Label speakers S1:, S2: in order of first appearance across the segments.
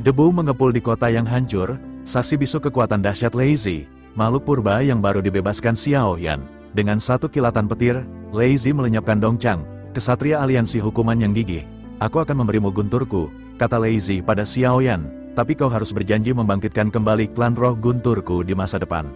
S1: Debu mengepul di kota yang hancur, saksi bisu kekuatan dahsyat Lazy, makhluk purba yang baru dibebaskan Xiao Yan. Dengan satu kilatan petir, Lazy melenyapkan Dongchang, kesatria aliansi hukuman yang gigih. Aku akan memberimu gunturku, kata Lazy pada Xiao Yan, tapi kau harus berjanji membangkitkan kembali klan roh gunturku di masa depan.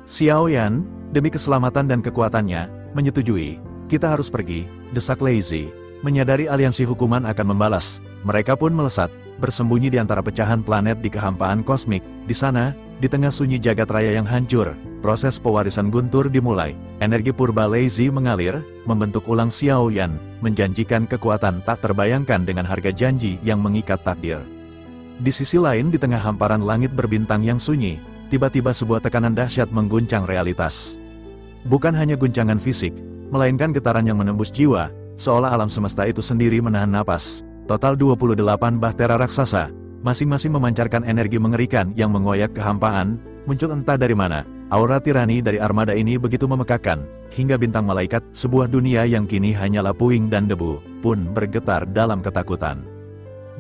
S1: Xiao Yan, demi keselamatan dan kekuatannya, menyetujui. Kita harus pergi, desak Lazy. Menyadari aliansi hukuman akan membalas, mereka pun melesat, bersembunyi di antara pecahan planet di kehampaan kosmik. Di sana, di tengah sunyi jagat raya yang hancur, proses pewarisan guntur dimulai. Energi purba Lazy mengalir, membentuk ulang Xiao Yan, menjanjikan kekuatan tak terbayangkan dengan harga janji yang mengikat takdir. Di sisi lain, di tengah hamparan langit berbintang yang sunyi, tiba-tiba sebuah tekanan dahsyat mengguncang realitas. Bukan hanya guncangan fisik, melainkan getaran yang menembus jiwa, seolah alam semesta itu sendiri menahan napas. Total 28 bahtera raksasa, masing-masing memancarkan energi mengerikan yang mengoyak kehampaan, muncul entah dari mana. Aura tirani dari armada ini begitu memekakkan, hingga bintang malaikat, sebuah dunia yang kini hanyalah puing dan debu, pun bergetar dalam ketakutan.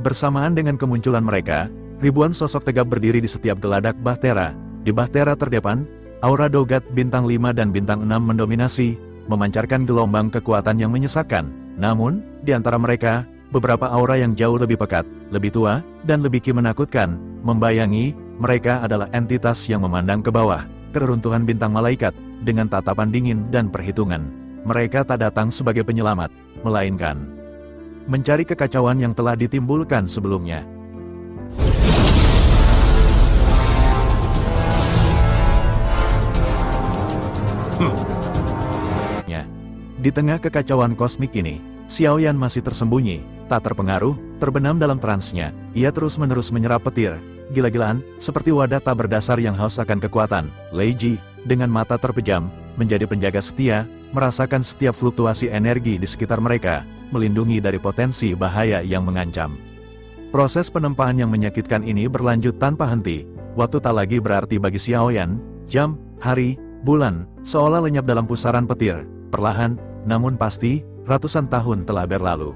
S1: Bersamaan dengan kemunculan mereka, ribuan sosok tegap berdiri di setiap geladak bahtera. Di bahtera terdepan, aura dogat bintang 5 dan bintang 6 mendominasi, memancarkan gelombang kekuatan yang menyesakkan. Namun, di antara mereka, beberapa aura yang jauh lebih pekat, lebih tua, dan lebih menakutkan, membayangi. Mereka adalah entitas yang memandang ke bawah, keruntuhan bintang malaikat, dengan tatapan dingin dan perhitungan. Mereka tak datang sebagai penyelamat, melainkan mencari kekacauan yang telah ditimbulkan sebelumnya. Di tengah kekacauan kosmik ini, Xiao Yan masih tersembunyi, tak terpengaruh, terbenam dalam transnya. Ia terus-menerus menyerap petir, gila-gilaan, seperti wadah tak berdasar yang haus akan kekuatan. Lazy, dengan mata terpejam, menjadi penjaga setia, merasakan setiap fluktuasi energi di sekitar mereka, melindungi dari potensi bahaya yang mengancam. Proses penempaan yang menyakitkan ini berlanjut tanpa henti. Waktu tak lagi berarti bagi Xiao Yan, jam, hari, bulan, seolah lenyap dalam pusaran petir. Perlahan, namun pasti, ratusan tahun telah berlalu.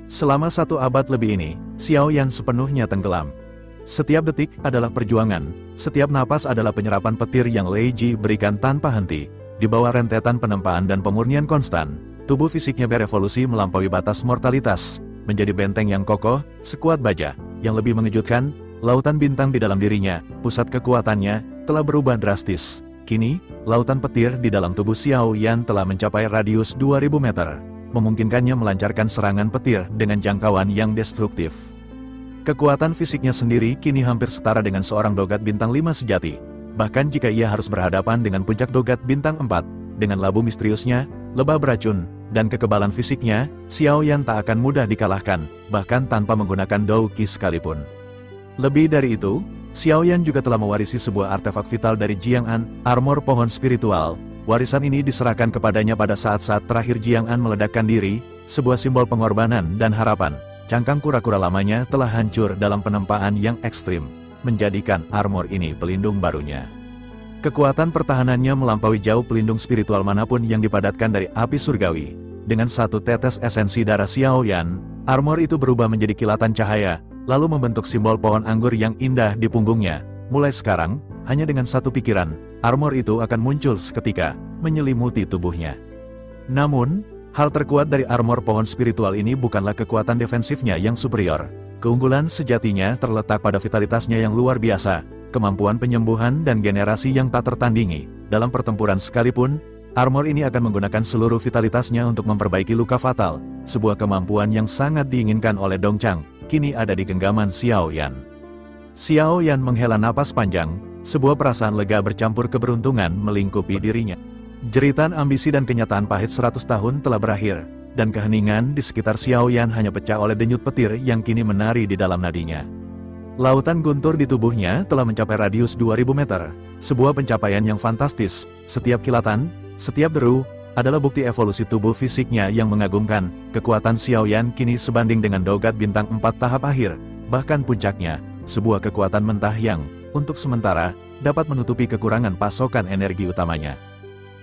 S1: Selama 1 abad lebih ini, Xiao Yan sepenuhnya tenggelam. Setiap detik adalah perjuangan, setiap napas adalah penyerapan petir yang Lazy berikan tanpa henti. Di bawah rentetan penempaan dan pemurnian konstan, tubuh fisiknya berevolusi melampaui batas mortalitas, menjadi benteng yang kokoh, sekuat baja. Yang lebih mengejutkan, lautan bintang di dalam dirinya, pusat kekuatannya, telah berubah drastis. Kini, lautan petir di dalam tubuh Xiao Yan telah mencapai radius 2000 meter, memungkinkannya melancarkan serangan petir dengan jangkauan yang destruktif. Kekuatan fisiknya sendiri kini hampir setara dengan seorang dogat bintang 5 sejati. Bahkan jika ia harus berhadapan dengan puncak dogat bintang 4, dengan labu misteriusnya, lebah beracun, dan kekebalan fisiknya, Xiao Yan tak akan mudah dikalahkan, bahkan tanpa menggunakan Dou Qi sekalipun. Lebih dari itu, Xiao Yan juga telah mewarisi sebuah artefak vital dari Jiang'an, armor pohon spiritual. Warisan ini diserahkan kepadanya pada saat-saat terakhir Jiang'an meledakkan diri, sebuah simbol pengorbanan dan harapan. Cangkang kura-kura lamanya telah hancur dalam penempaan yang ekstrim, menjadikan armor ini pelindung barunya. Kekuatan pertahanannya melampaui jauh pelindung spiritual manapun yang dipadatkan dari api surgawi. Dengan satu tetes esensi darah Xiao Yan, armor itu berubah menjadi kilatan cahaya, lalu membentuk simbol pohon anggur yang indah di punggungnya. Mulai sekarang, hanya dengan satu pikiran, armor itu akan muncul seketika, menyelimuti tubuhnya. Namun, hal terkuat dari armor pohon spiritual ini bukanlah kekuatan defensifnya yang superior. Keunggulan sejatinya terletak pada vitalitasnya yang luar biasa, kemampuan penyembuhan dan generasi yang tak tertandingi. Dalam pertempuran sekalipun, armor ini akan menggunakan seluruh vitalitasnya untuk memperbaiki luka fatal, sebuah kemampuan yang sangat diinginkan oleh Dongchang, kini ada di genggaman Xiao Yan. Xiao Yan menghela napas panjang, sebuah perasaan lega bercampur keberuntungan melingkupi dirinya. Jeritan ambisi dan kenyataan pahit 100 tahun telah berakhir, dan keheningan di sekitar Xiao Yan hanya pecah oleh denyut petir yang kini menari di dalam nadinya. Lautan guntur di tubuhnya telah mencapai radius 2000 meter, sebuah pencapaian yang fantastis. Setiap kilatan, setiap deru, adalah bukti evolusi tubuh fisiknya yang mengagumkan. Kekuatan Xiao Yan kini sebanding dengan dogat bintang 4 tahap akhir, bahkan puncaknya, sebuah kekuatan mentah yang, untuk sementara, dapat menutupi kekurangan pasokan energi utamanya.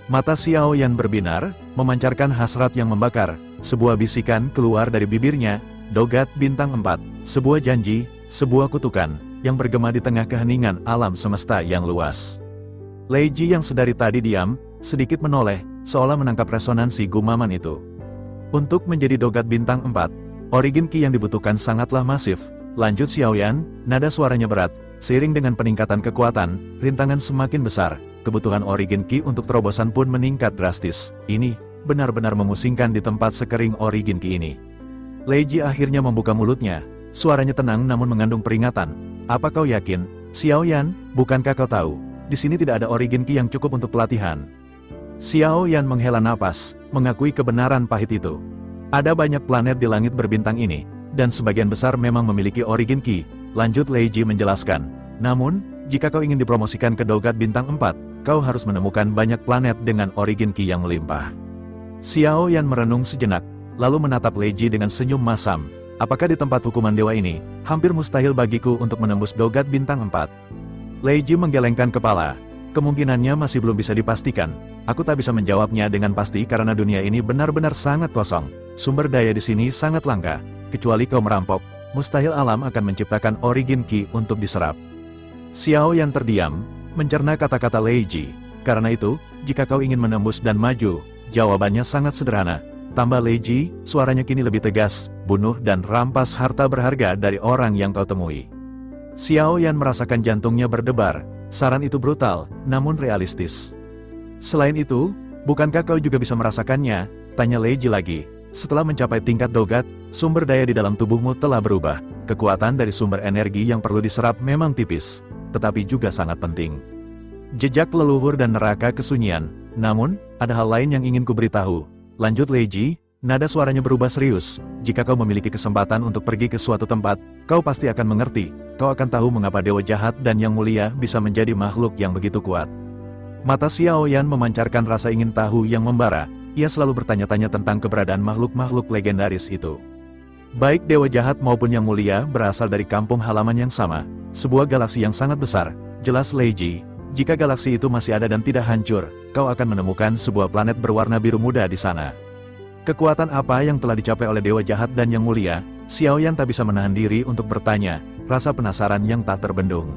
S1: Mata Xiao Yan berbinar, memancarkan hasrat yang membakar. Sebuah bisikan keluar dari bibirnya, Dogat Bintang 4, sebuah janji, sebuah kutukan, yang bergema di tengah keheningan alam semesta yang luas. Lei Ji yang sedari tadi diam, sedikit menoleh, seolah menangkap resonansi gumaman itu. Untuk menjadi Dogat Bintang 4, origin Qi yang dibutuhkan sangatlah masif. Lanjut Xiao Yan, nada suaranya berat, seiring dengan peningkatan kekuatan, rintangan semakin besar. Kebutuhan origin Qi untuk terobosan pun meningkat drastis. Ini benar-benar memusingkan di tempat sekering origin Qi ini. Lei Ji akhirnya membuka mulutnya. Suaranya tenang namun mengandung peringatan. Apa kau yakin, Xiao Yan? Bukankah kau tahu, di sini tidak ada origin Qi yang cukup untuk pelatihan? Xiao Yan menghela napas, mengakui kebenaran pahit itu. Ada banyak planet di langit berbintang ini, dan sebagian besar memang memiliki origin Qi. Lanjut Lei Ji menjelaskan. Namun, jika kau ingin dipromosikan ke Dogat Bintang 4, kau harus menemukan banyak planet dengan origin Qi yang melimpah. Xiao Yan merenung sejenak, lalu menatap Lei Ji dengan senyum masam. Apakah di tempat hukuman dewa ini, hampir mustahil bagiku untuk menembus Dogat Bintang 4? Lei Ji menggelengkan kepala. Kemungkinannya masih belum bisa dipastikan. Aku tak bisa menjawabnya dengan pasti karena dunia ini benar-benar sangat kosong. Sumber daya di sini sangat langka. Kecuali kau merampok, mustahil alam akan menciptakan origin Qi untuk diserap. Xiao Yan terdiam, mencerna kata-kata Lei Ji. Karena itu, jika kau ingin menembus dan maju, jawabannya sangat sederhana. Tambah Lei Ji, suaranya kini lebih tegas, bunuh dan rampas harta berharga dari orang yang kau temui. Xiao Yan merasakan jantungnya berdebar. Saran itu brutal, namun realistis. Selain itu, bukankah kau juga bisa merasakannya? Tanya Lei Ji lagi. Setelah mencapai tingkat Dogat, sumber daya di dalam tubuhmu telah berubah. Kekuatan dari sumber energi yang perlu diserap memang tipis, tetapi juga sangat penting. Jejak leluhur dan neraka kesunyian. Namun, ada hal lain yang ingin kuberitahu. Lanjut Lei Ji, nada suaranya berubah serius. Jika kau memiliki kesempatan untuk pergi ke suatu tempat, kau pasti akan mengerti. Kau akan tahu mengapa dewa jahat dan yang mulia bisa menjadi makhluk yang begitu kuat. Mata Xiao Yan memancarkan rasa ingin tahu yang membara. Ia selalu bertanya-tanya tentang keberadaan makhluk-makhluk legendaris itu. Baik dewa jahat maupun yang mulia berasal dari kampung halaman yang sama. Sebuah galaksi yang sangat besar. Jelas Lei Ji, jika galaksi itu masih ada dan tidak hancur, kau akan menemukan sebuah planet berwarna biru muda di sana. Kekuatan apa yang telah dicapai oleh dewa jahat dan yang mulia? Xiao Yan tak bisa menahan diri untuk bertanya, rasa penasaran yang tak terbendung.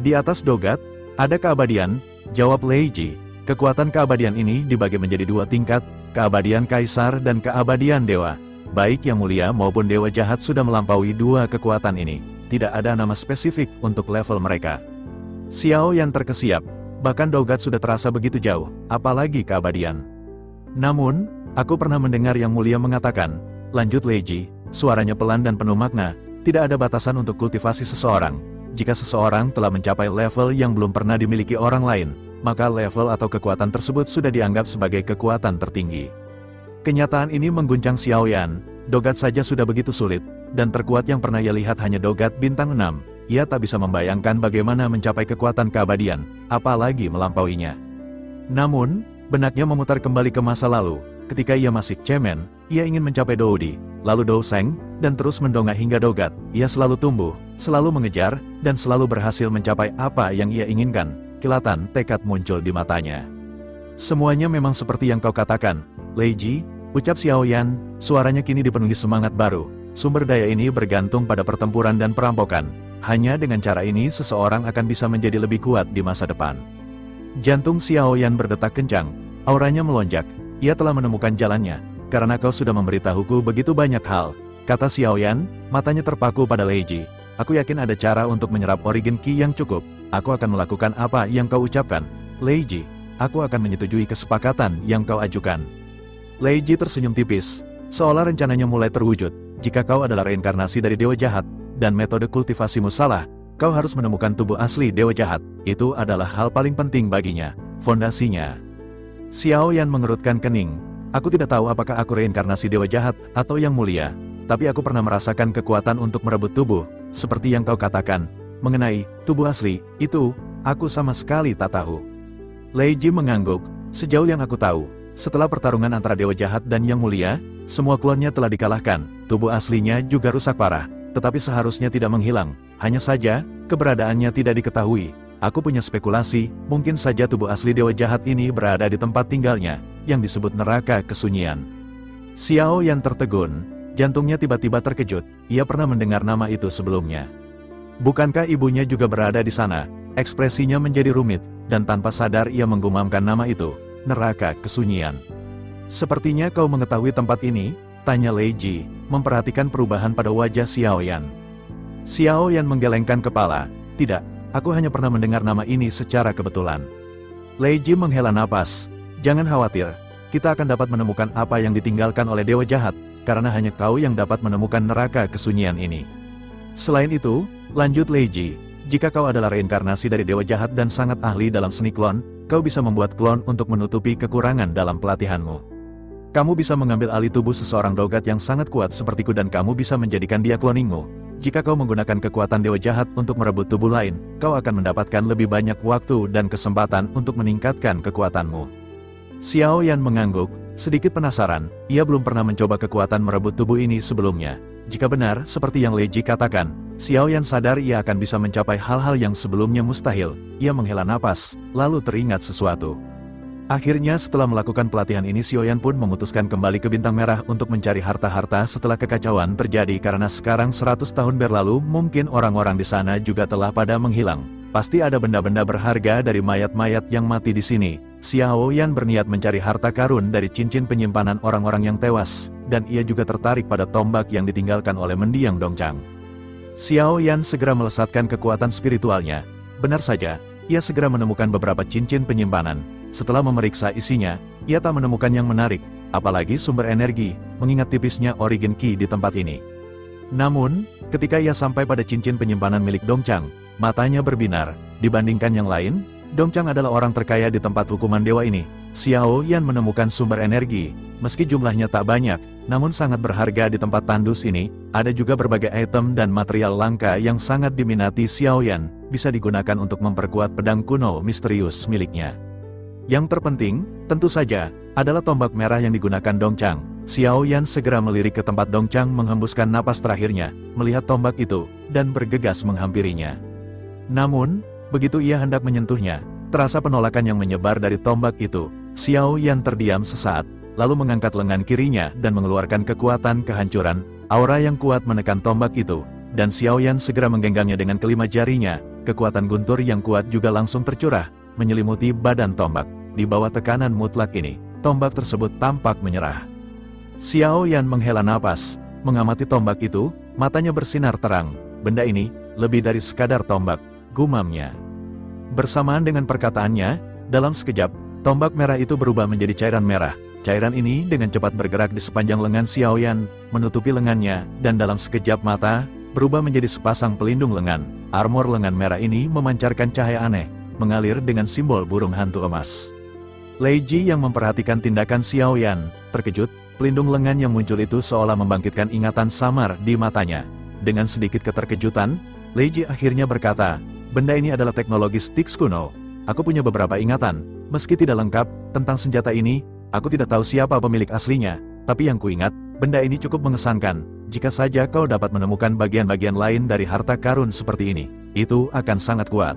S1: Di atas Dogat, ada keabadian, jawab Lei Ji. Kekuatan keabadian ini dibagi menjadi dua tingkat, keabadian kaisar dan keabadian dewa. Baik yang mulia maupun dewa jahat sudah melampaui dua kekuatan ini. Tidak ada nama spesifik untuk level mereka. Xiao Yan terkesiap, bahkan Dogat sudah terasa begitu jauh, apalagi keabadian. Namun, aku pernah mendengar yang mulia mengatakan, lanjut Lei Ji, suaranya pelan dan penuh makna, tidak ada batasan untuk kultivasi seseorang. Jika seseorang telah mencapai level yang belum pernah dimiliki orang lain, maka level atau kekuatan tersebut sudah dianggap sebagai kekuatan tertinggi. Kenyataan ini mengguncang Xiao Yan. Dogat saja sudah begitu sulit, dan terkuat yang pernah ia lihat hanya Dogat Bintang 6. Ia tak bisa membayangkan bagaimana mencapai kekuatan keabadian, apalagi melampauinya. Namun, benaknya memutar kembali ke masa lalu. Ketika ia masih cemen, ia ingin mencapai Doudi, lalu Douseng, dan terus mendongak hingga Dogat. Ia selalu tumbuh, selalu mengejar, dan selalu berhasil mencapai apa yang ia inginkan. Kilatan tekad muncul di matanya. Semuanya memang seperti yang kau katakan, Lei Ji, ucap Xiao Yan, suaranya kini dipenuhi semangat baru. Sumber daya ini bergantung pada pertempuran dan perampokan. Hanya dengan cara ini seseorang akan bisa menjadi lebih kuat di masa depan. Jantung Xiao Yan berdetak kencang, auranya melonjak. Ia telah menemukan jalannya, karena kau sudah memberitahuku begitu banyak hal, kata Xiao Yan, matanya terpaku pada Lei Ji. Aku yakin ada cara untuk menyerap origin Qi yang cukup. Aku akan melakukan apa yang kau ucapkan, Lei Ji. Aku akan menyetujui kesepakatan yang kau ajukan. Lei Ji tersenyum tipis, seolah rencananya mulai terwujud. Jika kau adalah reinkarnasi dari dewa jahat, dan metode kultivasimu salah, kau harus menemukan tubuh asli dewa jahat. Itu adalah hal paling penting baginya, fondasinya. Xiao Yan mengerutkan kening. Aku tidak tahu apakah aku reinkarnasi dewa jahat atau yang mulia, tapi aku pernah merasakan kekuatan untuk merebut tubuh, seperti yang kau katakan. Mengenai tubuh asli, itu, aku sama sekali tak tahu. Lei Ji mengangguk. Sejauh yang aku tahu, setelah pertarungan antara dewa jahat dan yang mulia, semua klonnya telah dikalahkan. Tubuh aslinya juga rusak parah, tetapi seharusnya tidak menghilang. Hanya saja, keberadaannya tidak diketahui. Aku punya spekulasi, mungkin saja tubuh asli dewa jahat ini berada di tempat tinggalnya, yang disebut neraka kesunyian. Xiao Yan tertegun, jantungnya tiba-tiba terkejut, ia pernah mendengar nama itu sebelumnya. Bukankah ibunya juga berada di sana? Ekspresinya menjadi rumit, dan tanpa sadar ia menggumamkan nama itu, neraka kesunyian. Sepertinya kau mengetahui tempat ini? Tanya Lei Ji, memperhatikan perubahan pada wajah Xiao Yan. Xiao Yan menggelengkan kepala, tidak. Aku hanya pernah mendengar nama ini secara kebetulan. Lei Ji menghela napas. Jangan khawatir, kita akan dapat menemukan apa yang ditinggalkan oleh dewa jahat, karena hanya kau yang dapat menemukan neraka kesunyian ini. Selain itu, lanjut Lei Ji, jika kau adalah reinkarnasi dari dewa jahat dan sangat ahli dalam seni klon, kau bisa membuat klon untuk menutupi kekurangan dalam pelatihanmu. Kamu bisa mengambil alih tubuh seseorang dogat yang sangat kuat sepertiku dan kamu bisa menjadikan dia kloningmu. Jika kau menggunakan kekuatan dewa jahat untuk merebut tubuh lain, kau akan mendapatkan lebih banyak waktu dan kesempatan untuk meningkatkan kekuatanmu. Xiao Yan mengangguk, sedikit penasaran, ia belum pernah mencoba kekuatan merebut tubuh ini sebelumnya. Jika benar, seperti yang Lei Ji katakan, Xiao Yan sadar ia akan bisa mencapai hal-hal yang sebelumnya mustahil. Ia menghela napas, lalu teringat sesuatu. Akhirnya setelah melakukan pelatihan ini Xiao Yan pun memutuskan kembali ke Bintang Merah untuk mencari harta-harta setelah kekacauan terjadi karena sekarang 100 tahun berlalu mungkin orang-orang di sana juga telah pada menghilang. Pasti ada benda-benda berharga dari mayat-mayat yang mati di sini. Xiao Yan berniat mencari harta karun dari cincin penyimpanan orang-orang yang tewas, dan ia juga tertarik pada tombak yang ditinggalkan oleh mendiang Dongchang. Xiao Yan segera melesatkan kekuatan spiritualnya. Benar saja, ia segera menemukan beberapa cincin penyimpanan. Setelah memeriksa isinya, ia tak menemukan yang menarik, apalagi sumber energi, mengingat tipisnya origin Qi di tempat ini. Namun, ketika ia sampai pada cincin penyimpanan milik Dongchang, matanya berbinar. Dibandingkan yang lain, Dongchang adalah orang terkaya di tempat hukuman dewa ini. Xiao Yan menemukan sumber energi, meski jumlahnya tak banyak, namun sangat berharga di tempat tandus ini. Ada juga berbagai item dan material langka yang sangat diminati Xiao Yan, bisa digunakan untuk memperkuat pedang kuno misterius miliknya. Yang terpenting, tentu saja, adalah tombak merah yang digunakan Dongchang. Xiao Yan segera melirik ke tempat Dongchang menghembuskan napas terakhirnya, melihat tombak itu, dan bergegas menghampirinya. Namun, begitu ia hendak menyentuhnya, terasa penolakan yang menyebar dari tombak itu. Xiao Yan terdiam sesaat, lalu mengangkat lengan kirinya dan mengeluarkan kekuatan kehancuran. Aura yang kuat menekan tombak itu, dan Xiao Yan segera menggenggamnya dengan kelima jarinya. Kekuatan guntur yang kuat juga langsung tercurah, menyelimuti badan tombak. Di bawah tekanan mutlak ini, tombak tersebut tampak menyerah. Xiao Yan menghela napas, mengamati tombak itu, matanya bersinar terang. Benda ini, lebih dari sekadar tombak, gumamnya. Bersamaan dengan perkataannya, dalam sekejap, tombak merah itu berubah menjadi cairan merah. Cairan ini dengan cepat bergerak di sepanjang lengan Xiao Yan, menutupi lengannya, dan dalam sekejap mata, berubah menjadi sepasang pelindung lengan. Armor lengan merah ini memancarkan cahaya aneh, mengalir dengan simbol burung hantu emas. Lei Ji yang memperhatikan tindakan Xiao Yan, terkejut, pelindung lengan yang muncul itu seolah membangkitkan ingatan samar di matanya. Dengan sedikit keterkejutan, Lei Ji akhirnya berkata, benda ini adalah teknologi Styx kuno. Aku punya beberapa ingatan, meski tidak lengkap, tentang senjata ini. Aku tidak tahu siapa pemilik aslinya, tapi yang kuingat, benda ini cukup mengesankan. Jika saja kau dapat menemukan bagian-bagian lain dari harta karun seperti ini, itu akan sangat kuat.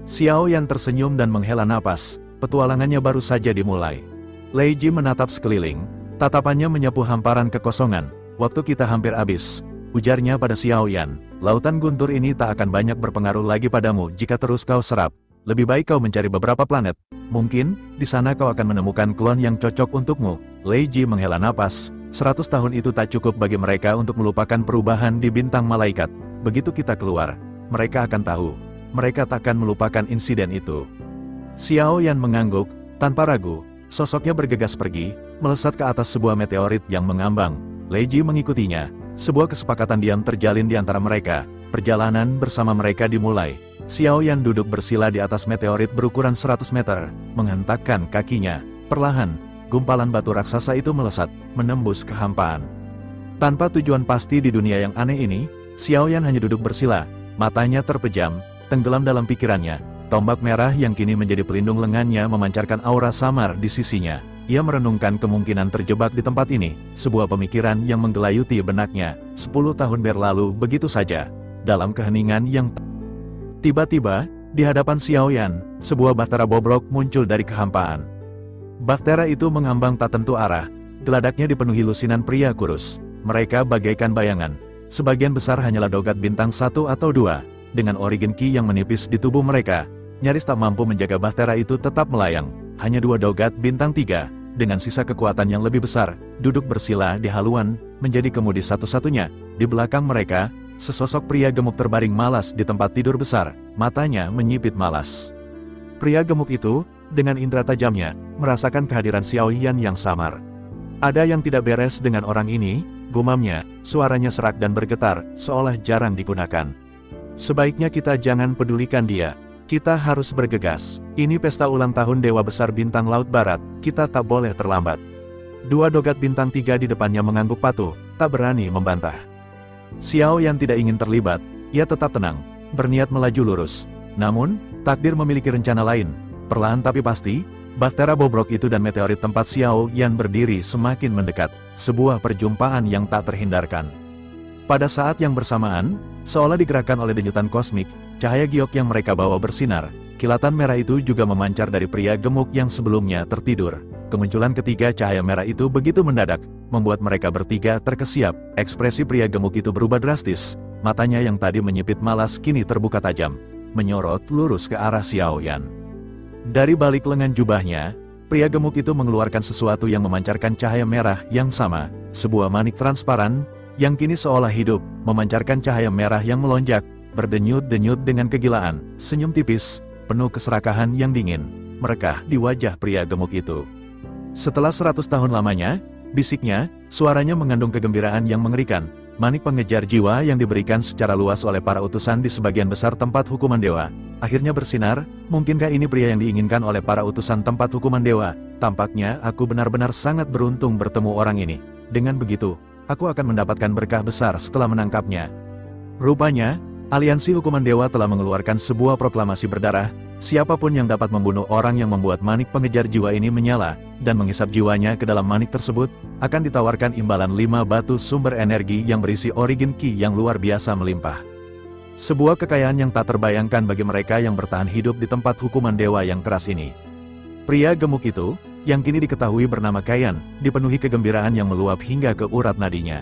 S1: Xiao Yan tersenyum dan menghela napas, petualangannya baru saja dimulai. Lei Ji menatap sekeliling, tatapannya menyapu hamparan kekosongan. Waktu kita hampir habis, ujarnya pada Xiao Yan. Lautan guntur ini tak akan banyak berpengaruh lagi padamu jika terus kau serap. Lebih baik kau mencari beberapa planet. Mungkin, di sana kau akan menemukan klon yang cocok untukmu. Lei Ji menghela napas, 100 tahun itu tak cukup bagi mereka untuk melupakan perubahan di bintang malaikat. Begitu kita keluar, mereka akan tahu. Mereka takkan melupakan insiden itu. Xiao Yan mengangguk, tanpa ragu, sosoknya bergegas pergi, melesat ke atas sebuah meteorit yang mengambang. Lei Ji mengikutinya, sebuah kesepakatan diam terjalin di antara mereka. Perjalanan bersama mereka dimulai. Xiao Yan duduk bersila di atas meteorit berukuran 100 meter, menghentakkan kakinya. Perlahan, gumpalan batu raksasa itu melesat, menembus kehampaan. Tanpa tujuan pasti di dunia yang aneh ini, Xiao Yan hanya duduk bersila, matanya terpejam, tenggelam dalam pikirannya. Tombak merah yang kini menjadi pelindung lengannya memancarkan aura samar di sisinya. Ia merenungkan kemungkinan terjebak di tempat ini, sebuah pemikiran yang menggelayuti benaknya. 10 tahun berlalu begitu saja, dalam keheningan yang tiba-tiba, Di hadapan Xiaoyan, sebuah bahtera bobrok muncul dari kehampaan. Bahtera itu mengambang tak tentu arah, geladaknya dipenuhi lusinan pria kurus. Mereka bagaikan bayangan. Sebagian besar hanyalah dogat bintang 1 atau 2, dengan origin ki yang menipis di tubuh mereka, nyaris tak mampu menjaga bahtera itu tetap melayang. Hanya 2 dogat bintang 3, dengan sisa kekuatan yang lebih besar, duduk bersila di haluan, menjadi kemudi satu-satunya. Di belakang mereka, sesosok pria gemuk terbaring malas di tempat tidur besar, matanya menyipit malas. Pria gemuk itu, dengan indera tajamnya, merasakan kehadiran Xiaoyan yang samar. Ada yang tidak beres dengan orang ini, gumamnya, suaranya serak dan bergetar, seolah jarang digunakan. Sebaiknya kita jangan pedulikan dia. Kita harus bergegas. Ini pesta ulang tahun Dewa Besar Bintang Laut Barat, kita tak boleh terlambat. 2 dogat bintang 3 di depannya mengangguk patuh, tak berani membantah. Xiaoyan tidak ingin terlibat, ia tetap tenang, berniat melaju lurus. Namun, takdir memiliki rencana lain. Perlahan tapi pasti, bahtera bobrok itu dan meteorit tempat Xiaoyan berdiri semakin mendekat, sebuah perjumpaan yang tak terhindarkan. Pada saat yang bersamaan, seolah digerakkan oleh denyutan kosmik, cahaya giok yang mereka bawa bersinar. Kilatan merah itu juga memancar dari pria gemuk yang sebelumnya tertidur. Kemunculan ketiga cahaya merah itu begitu mendadak, membuat mereka bertiga terkesiap. Ekspresi pria gemuk itu berubah drastis. Matanya yang tadi menyipit malas kini terbuka tajam, menyorot lurus ke arah Xiaoyan. Dari balik lengan jubahnya, pria gemuk itu mengeluarkan sesuatu yang memancarkan cahaya merah yang sama, sebuah manik transparan, yang kini seolah hidup, memancarkan cahaya merah yang melonjak, berdenyut-denyut dengan kegilaan. Senyum tipis, penuh keserakahan yang dingin, merekah di wajah pria gemuk itu. Setelah 100 tahun lamanya, bisiknya, suaranya mengandung kegembiraan yang mengerikan. Manik pengejar jiwa yang diberikan secara luas oleh para utusan di sebagian besar tempat hukuman dewa, akhirnya bersinar. Mungkinkah ini pria yang diinginkan oleh para utusan tempat hukuman dewa? Tampaknya aku benar-benar sangat beruntung bertemu orang ini. Dengan begitu, aku akan mendapatkan berkah besar setelah menangkapnya. Rupanya, aliansi hukuman dewa telah mengeluarkan sebuah proklamasi berdarah. Siapapun yang dapat membunuh orang yang membuat manik pengejar jiwa ini menyala, dan menghisap jiwanya ke dalam manik tersebut, akan ditawarkan imbalan 5 batu sumber energi yang berisi origin ki yang luar biasa melimpah. Sebuah kekayaan yang tak terbayangkan bagi mereka yang bertahan hidup di tempat hukuman dewa yang keras ini. Pria gemuk itu, yang kini diketahui bernama Kayan, dipenuhi kegembiraan yang meluap hingga ke urat nadinya.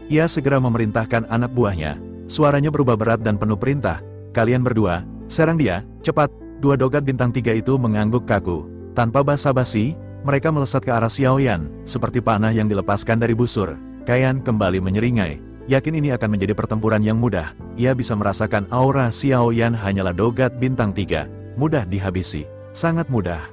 S1: Ia segera memerintahkan anak buahnya, suaranya berubah berat dan penuh perintah. Kalian berdua, serang dia, cepat. 2 dogat bintang 3 itu mengangguk kaku. Tanpa basa-basi, mereka melesat ke arah Xiaoyan, seperti panah yang dilepaskan dari busur. Kayan kembali menyeringai, yakin ini akan menjadi pertempuran yang mudah. Ia bisa merasakan aura Xiaoyan hanyalah dogat bintang 3, mudah dihabisi, sangat mudah.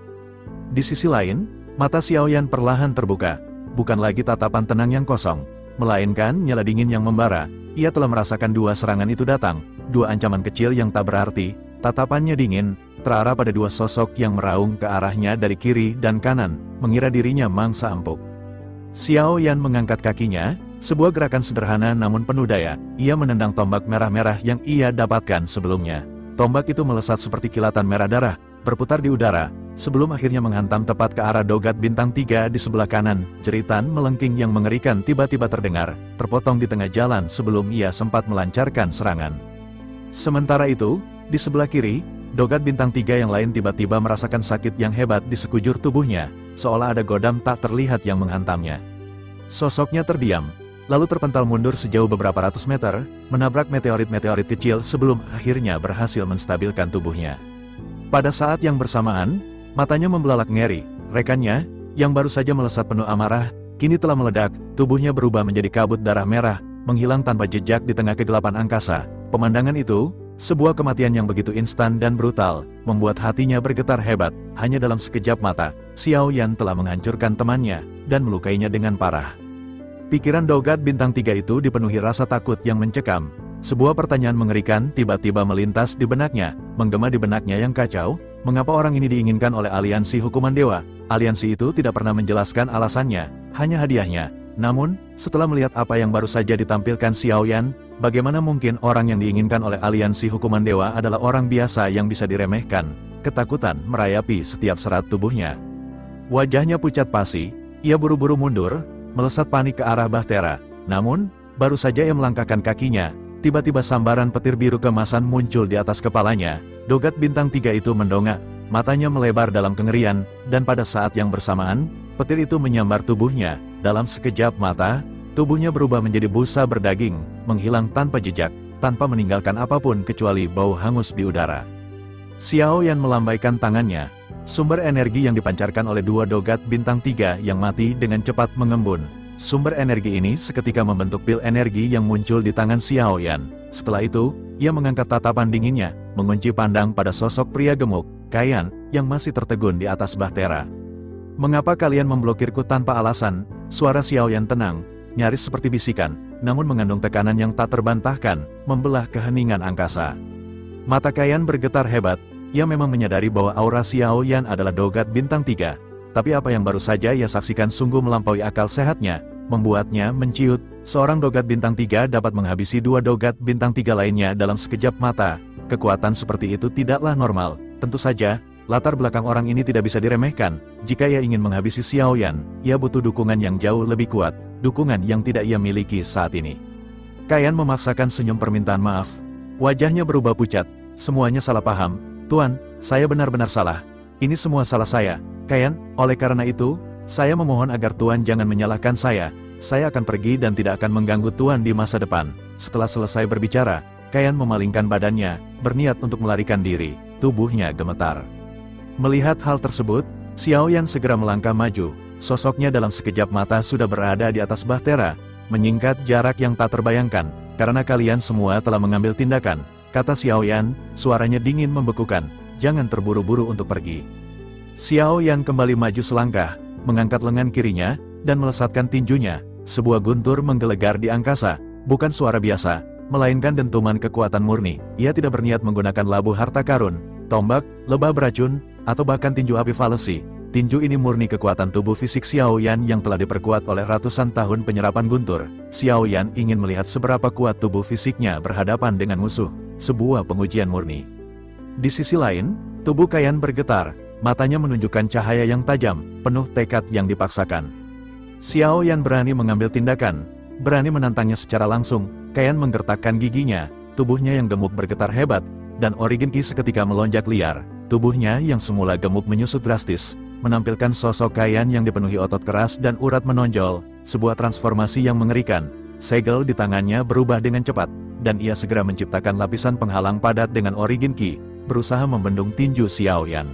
S1: Di sisi lain, mata Xiaoyan perlahan terbuka, bukan lagi tatapan tenang yang kosong, melainkan nyala dingin yang membara. Ia telah merasakan 2 serangan itu datang, 2 ancaman kecil yang tak berarti. Tatapannya dingin, terarah pada 2 sosok yang meraung ke arahnya dari kiri dan kanan, mengira dirinya mangsa empuk. Xiaoyan mengangkat kakinya, sebuah gerakan sederhana namun penuh daya. Ia menendang tombak merah-merah yang ia dapatkan sebelumnya. Tombak itu melesat seperti kilatan merah darah, berputar di udara, sebelum akhirnya menghantam tepat ke arah dogat bintang 3 di sebelah kanan. Jeritan melengking yang mengerikan tiba-tiba terdengar, terpotong di tengah jalan sebelum ia sempat melancarkan serangan. Sementara itu, di sebelah kiri, dogat bintang 3 yang lain tiba-tiba merasakan sakit yang hebat di sekujur tubuhnya, seolah ada godam tak terlihat yang menghantamnya. Sosoknya terdiam, lalu terpental mundur sejauh beberapa ratus meter, menabrak meteorit-meteorit kecil sebelum akhirnya berhasil menstabilkan tubuhnya. Pada saat yang bersamaan, matanya membelalak ngeri. Rekannya, yang baru saja melesat penuh amarah, kini telah meledak, tubuhnya berubah menjadi kabut darah merah, menghilang tanpa jejak di tengah kegelapan angkasa. Pemandangan itu, sebuah kematian yang begitu instan dan brutal, membuat hatinya bergetar hebat. Hanya dalam sekejap mata, Xiaoyan telah menghancurkan temannya, dan melukainya dengan parah. Pikiran dogat bintang 3 itu dipenuhi rasa takut yang mencekam. Sebuah pertanyaan mengerikan tiba-tiba melintas di benaknya, menggema di benaknya yang kacau. Mengapa orang ini diinginkan oleh aliansi hukuman dewa? Aliansi itu tidak pernah menjelaskan alasannya, hanya hadiahnya. Namun, setelah melihat apa yang baru saja ditampilkan Xiaoyan, bagaimana mungkin orang yang diinginkan oleh aliansi hukuman dewa adalah orang biasa yang bisa diremehkan? Ketakutan merayapi setiap serat tubuhnya. Wajahnya pucat pasi, ia buru-buru mundur, melesat panik ke arah bahtera. Namun, baru saja ia melangkahkan kakinya, Tiba-tiba sambaran petir biru kemasan muncul di atas kepalanya. Dogat bintang 3 itu mendongak, matanya melebar dalam kengerian, dan pada saat yang bersamaan, petir itu menyambar tubuhnya. Dalam sekejap mata, tubuhnya berubah menjadi busa berdaging, menghilang tanpa jejak, tanpa meninggalkan apapun kecuali bau hangus di udara. Xiaoyan melambaikan tangannya. Sumber energi yang dipancarkan oleh dua dogat bintang 3 yang mati dengan cepat mengembun. Sumber energi ini seketika membentuk pil energi yang muncul di tangan Xiaoyan. Setelah itu, ia mengangkat tatapan dinginnya, mengunci pandang pada sosok pria gemuk, Kayan, yang masih tertegun di atas bahtera. "Mengapa kalian memblokirku tanpa alasan?" Suara Xiaoyan tenang, nyaris seperti bisikan, namun mengandung tekanan yang tak terbantahkan, membelah keheningan angkasa. Mata Kayan bergetar hebat, ia memang menyadari bahwa aura Xiaoyan adalah dogat bintang 3. Tapi apa yang baru saja ia saksikan sungguh melampaui akal sehatnya, membuatnya menciut, seorang dogat bintang 3 dapat menghabisi dua dogat bintang 3 lainnya dalam sekejap mata. Kekuatan seperti itu tidaklah normal. Tentu saja, latar belakang orang ini tidak bisa diremehkan. Jika ia ingin menghabisi Xiaoyan, ia butuh dukungan yang jauh lebih kuat, dukungan yang tidak ia miliki saat ini. Kayan memaksakan senyum permintaan maaf. Wajahnya berubah pucat. "Semuanya salah paham, Tuan, saya benar-benar salah. Ini semua salah saya, Kayan. Oleh karena itu, saya memohon agar Tuan jangan menyalahkan saya. Saya akan pergi dan tidak akan mengganggu Tuan di masa depan." Setelah selesai berbicara, Kayan memalingkan badannya, berniat untuk melarikan diri. Tubuhnya gemetar. Melihat hal tersebut, Xiaoyan segera melangkah maju. Sosoknya dalam sekejap mata sudah berada di atas bahtera, menyingkat jarak yang tak terbayangkan. "Karena kalian semua telah mengambil tindakan," kata Xiaoyan, suaranya dingin membekukan. "Jangan terburu-buru untuk pergi." Xiaoyan kembali maju selangkah, mengangkat lengan kirinya, dan melesatkan tinjunya. Sebuah guntur menggelegar di angkasa, bukan suara biasa, melainkan dentuman kekuatan murni. Ia tidak berniat menggunakan labu harta karun, tombak, lebah beracun, atau bahkan tinju api falesi. Tinju ini murni kekuatan tubuh fisik Xiaoyan yang telah diperkuat oleh ratusan tahun penyerapan guntur. Xiaoyan ingin melihat seberapa kuat tubuh fisiknya berhadapan dengan musuh. Sebuah pengujian murni. Di sisi lain, tubuh Kayan bergetar. Matanya menunjukkan cahaya yang tajam, penuh tekad yang dipaksakan. Xiaoyan berani mengambil tindakan, berani menantangnya secara langsung. Kayan menggertakkan giginya, tubuhnya yang gemuk bergetar hebat, dan Origin Ki seketika melonjak liar. Tubuhnya yang semula gemuk menyusut drastis, menampilkan sosok Kayan yang dipenuhi otot keras dan urat menonjol, sebuah transformasi yang mengerikan. Segel di tangannya berubah dengan cepat, dan ia segera menciptakan lapisan penghalang padat dengan Origin Ki, berusaha membendung tinju Xiaoyan.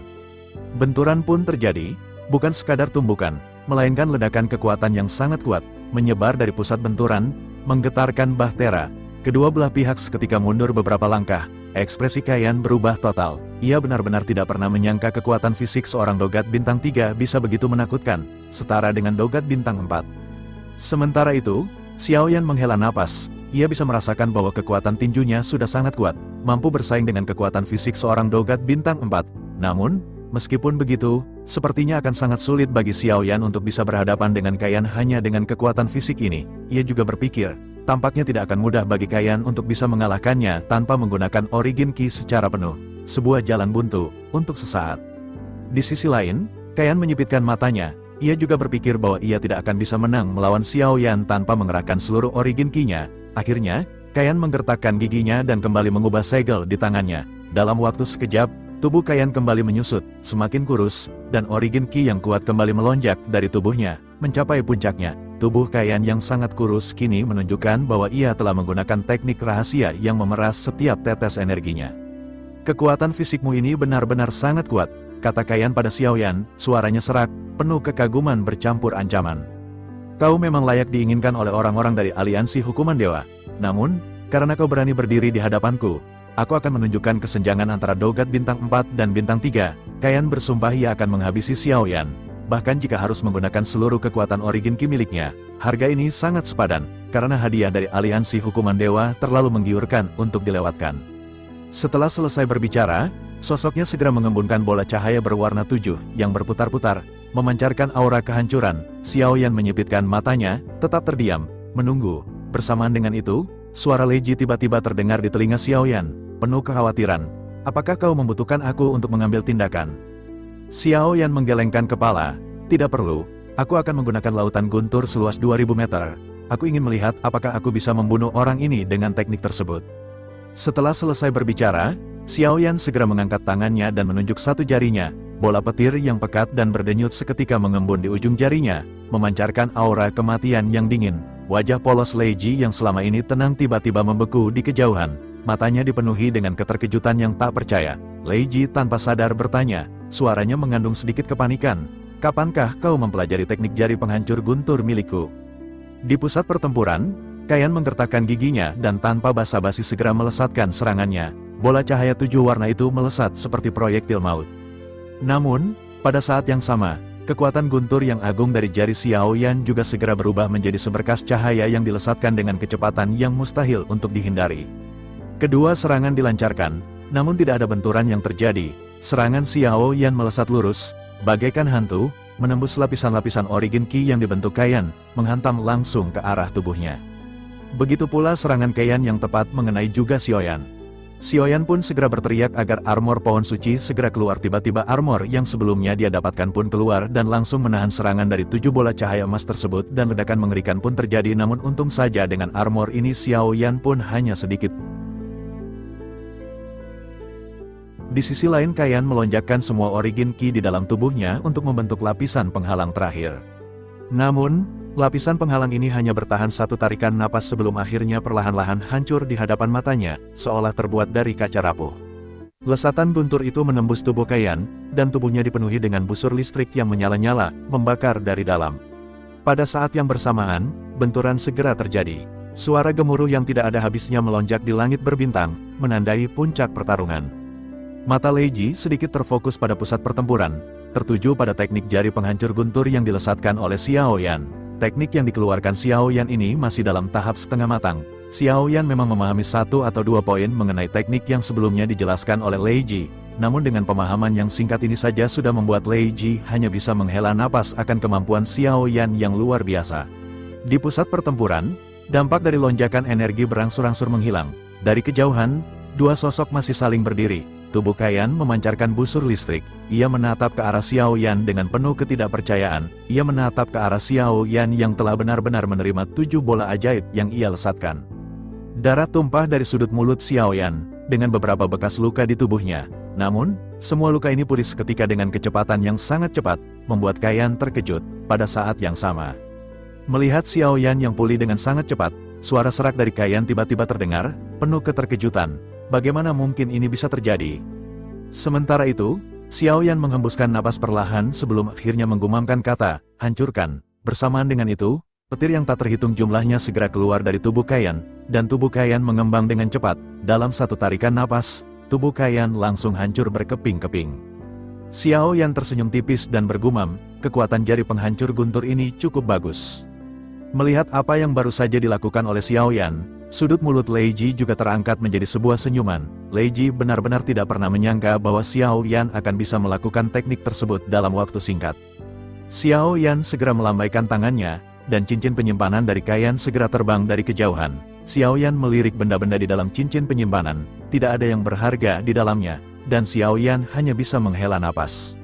S1: Benturan pun terjadi, bukan sekadar tumbukan, melainkan ledakan kekuatan yang sangat kuat, menyebar dari pusat benturan, menggetarkan bahtera. Kedua belah pihak seketika mundur beberapa langkah, ekspresi Kayan berubah total. Ia benar-benar tidak pernah menyangka kekuatan fisik seorang dogat bintang 3 bisa begitu menakutkan, setara dengan dogat bintang 4. Sementara itu, Xiaoyan menghela napas, ia bisa merasakan bahwa kekuatan tinjunya sudah sangat kuat, mampu bersaing dengan kekuatan fisik seorang dogat bintang 4. Namun, meskipun begitu, sepertinya akan sangat sulit bagi Xiaoyan untuk bisa berhadapan dengan Kayan hanya dengan kekuatan fisik ini. Ia juga berpikir, tampaknya tidak akan mudah bagi Kayan untuk bisa mengalahkannya tanpa menggunakan Origin Ki secara penuh. Sebuah jalan buntu, untuk sesaat. Di sisi lain, Kayan menyipitkan matanya. Ia juga berpikir bahwa ia tidak akan bisa menang melawan Xiaoyan tanpa mengerahkan seluruh Origin Ki-nya. Akhirnya, Kayan menggertakkan giginya dan kembali mengubah segel di tangannya. Dalam waktu sekejap, tubuh Kayan kembali menyusut, semakin kurus, dan Origin Ki yang kuat kembali melonjak dari tubuhnya, mencapai puncaknya. Tubuh Kayan yang sangat kurus kini menunjukkan bahwa ia telah menggunakan teknik rahasia yang memeras setiap tetes energinya. "Kekuatan fisikmu ini benar-benar sangat kuat," kata Kayan pada Xiaoyan, suaranya serak, penuh kekaguman bercampur ancaman. "Kau memang layak diinginkan oleh orang-orang dari aliansi hukuman dewa. Namun, karena kau berani berdiri di hadapanku, aku akan menunjukkan kesenjangan antara dogat bintang 4 dan bintang 3. Kayan bersumpah ia akan menghabisi Xiaoyan. Bahkan jika harus menggunakan seluruh kekuatan Origin Ki miliknya, harga ini sangat sepadan, karena hadiah dari aliansi hukuman dewa terlalu menggiurkan untuk dilewatkan." Setelah selesai berbicara, sosoknya segera mengembunkan bola cahaya berwarna 7 yang berputar-putar, memancarkan aura kehancuran. Xiaoyan menyipitkan matanya, tetap terdiam, menunggu. Bersamaan dengan itu, suara Leji tiba-tiba terdengar di telinga Xiaoyan, penuh kekhawatiran. "Apakah kau membutuhkan aku untuk mengambil tindakan?" Xiaoyan menggelengkan kepala. "Tidak perlu, aku akan menggunakan lautan guntur seluas 2000 meter. Aku ingin melihat apakah aku bisa membunuh orang ini dengan teknik tersebut. Setelah selesai berbicara, Xiaoyan segera mengangkat tangannya dan menunjuk satu jarinya. Bola petir yang pekat dan berdenyut seketika mengembun di ujung jarinya, memancarkan aura kematian yang dingin. Wajah polos Lei Ji yang selama ini tenang tiba-tiba membeku di kejauhan. Matanya dipenuhi dengan keterkejutan yang tak percaya. Lei Ji tanpa sadar bertanya, suaranya mengandung sedikit kepanikan. Kapankah kau mempelajari teknik jari penghancur guntur milikku? Di pusat pertempuran, Kayan menggertakkan giginya dan tanpa basa-basi segera melesatkan serangannya. Bola cahaya 7 warna itu melesat seperti proyektil maut. Namun, pada saat yang sama, kekuatan guntur yang agung dari jari Xiaoyan juga segera berubah menjadi seberkas cahaya yang dilesatkan dengan kecepatan yang mustahil untuk dihindari. Kedua serangan dilancarkan, namun tidak ada benturan yang terjadi. Serangan Xiaoyan melesat lurus, bagaikan hantu, menembus lapisan-lapisan origin Qi yang dibentuk Kayan, menghantam langsung ke arah tubuhnya. Begitu pula serangan Kayan yang tepat mengenai juga Xiaoyan. Xiaoyan pun segera berteriak agar armor pohon suci segera keluar. Tiba-tiba armor yang sebelumnya dia dapatkan pun keluar dan langsung menahan serangan dari 7 bola cahaya emas tersebut dan ledakan mengerikan pun terjadi. Namun untung saja dengan armor ini Xiaoyan pun hanya sedikit. Di sisi lain Kayan melonjakkan semua origin Qi di dalam tubuhnya untuk membentuk lapisan penghalang terakhir. Namun, lapisan penghalang ini hanya bertahan satu tarikan napas sebelum akhirnya perlahan-lahan hancur di hadapan matanya, seolah terbuat dari kaca rapuh. Lesatan guntur itu menembus tubuh Kayan, dan tubuhnya dipenuhi dengan busur listrik yang menyala-nyala, membakar dari dalam. Pada saat yang bersamaan, benturan segera terjadi. Suara gemuruh yang tidak ada habisnya melonjak di langit berbintang, menandai puncak pertarungan. Mata Lei Ji sedikit terfokus pada pusat pertempuran, tertuju pada teknik jari penghancur guntur yang dilesatkan oleh Xiaoyan. Teknik yang dikeluarkan Xiaoyan ini masih dalam tahap setengah matang. Xiaoyan memang memahami 1 atau 2 poin mengenai teknik yang sebelumnya dijelaskan oleh Lei Ji, namun dengan pemahaman yang singkat ini saja sudah membuat Lei Ji hanya bisa menghela napas akan kemampuan Xiaoyan yang luar biasa. Di pusat pertempuran, dampak dari lonjakan energi berangsur-angsur menghilang. Dari kejauhan, dua sosok masih saling berdiri. Tubuh Kayan memancarkan busur listrik. Ia menatap ke arah Xiaoyan dengan penuh ketidakpercayaan. Ia menatap ke arah Xiaoyan yang telah benar-benar menerima 7 bola ajaib yang ia lesatkan. Darah tumpah dari sudut mulut Xiaoyan, dengan beberapa bekas luka di tubuhnya. Namun, semua luka ini pulih seketika dengan kecepatan yang sangat cepat, membuat Kayan terkejut. Pada saat yang sama, melihat Xiaoyan yang pulih dengan sangat cepat, suara serak dari Kayan tiba-tiba terdengar, penuh keterkejutan. Bagaimana mungkin ini bisa terjadi? Sementara itu, Xiaoyan menghembuskan napas perlahan sebelum akhirnya menggumamkan kata, hancurkan. Bersamaan dengan itu, petir yang tak terhitung jumlahnya segera keluar dari tubuh Kayan, dan tubuh Kayan mengembang dengan cepat. Dalam satu tarikan napas, tubuh Kayan langsung hancur berkeping-keping. Xiaoyan tersenyum tipis dan bergumam, kekuatan jari penghancur guntur ini cukup bagus. Melihat apa yang baru saja dilakukan oleh Xiaoyan, sudut mulut Lei Ji juga terangkat menjadi sebuah senyuman. Lei Ji benar-benar tidak pernah menyangka bahwa Xiaoyan akan bisa melakukan teknik tersebut dalam waktu singkat. Xiaoyan segera melambaikan tangannya, dan cincin penyimpanan dari Kayan segera terbang dari kejauhan. Xiaoyan melirik benda-benda di dalam cincin penyimpanan, tidak ada yang berharga di dalamnya, dan Xiaoyan hanya bisa menghela napas.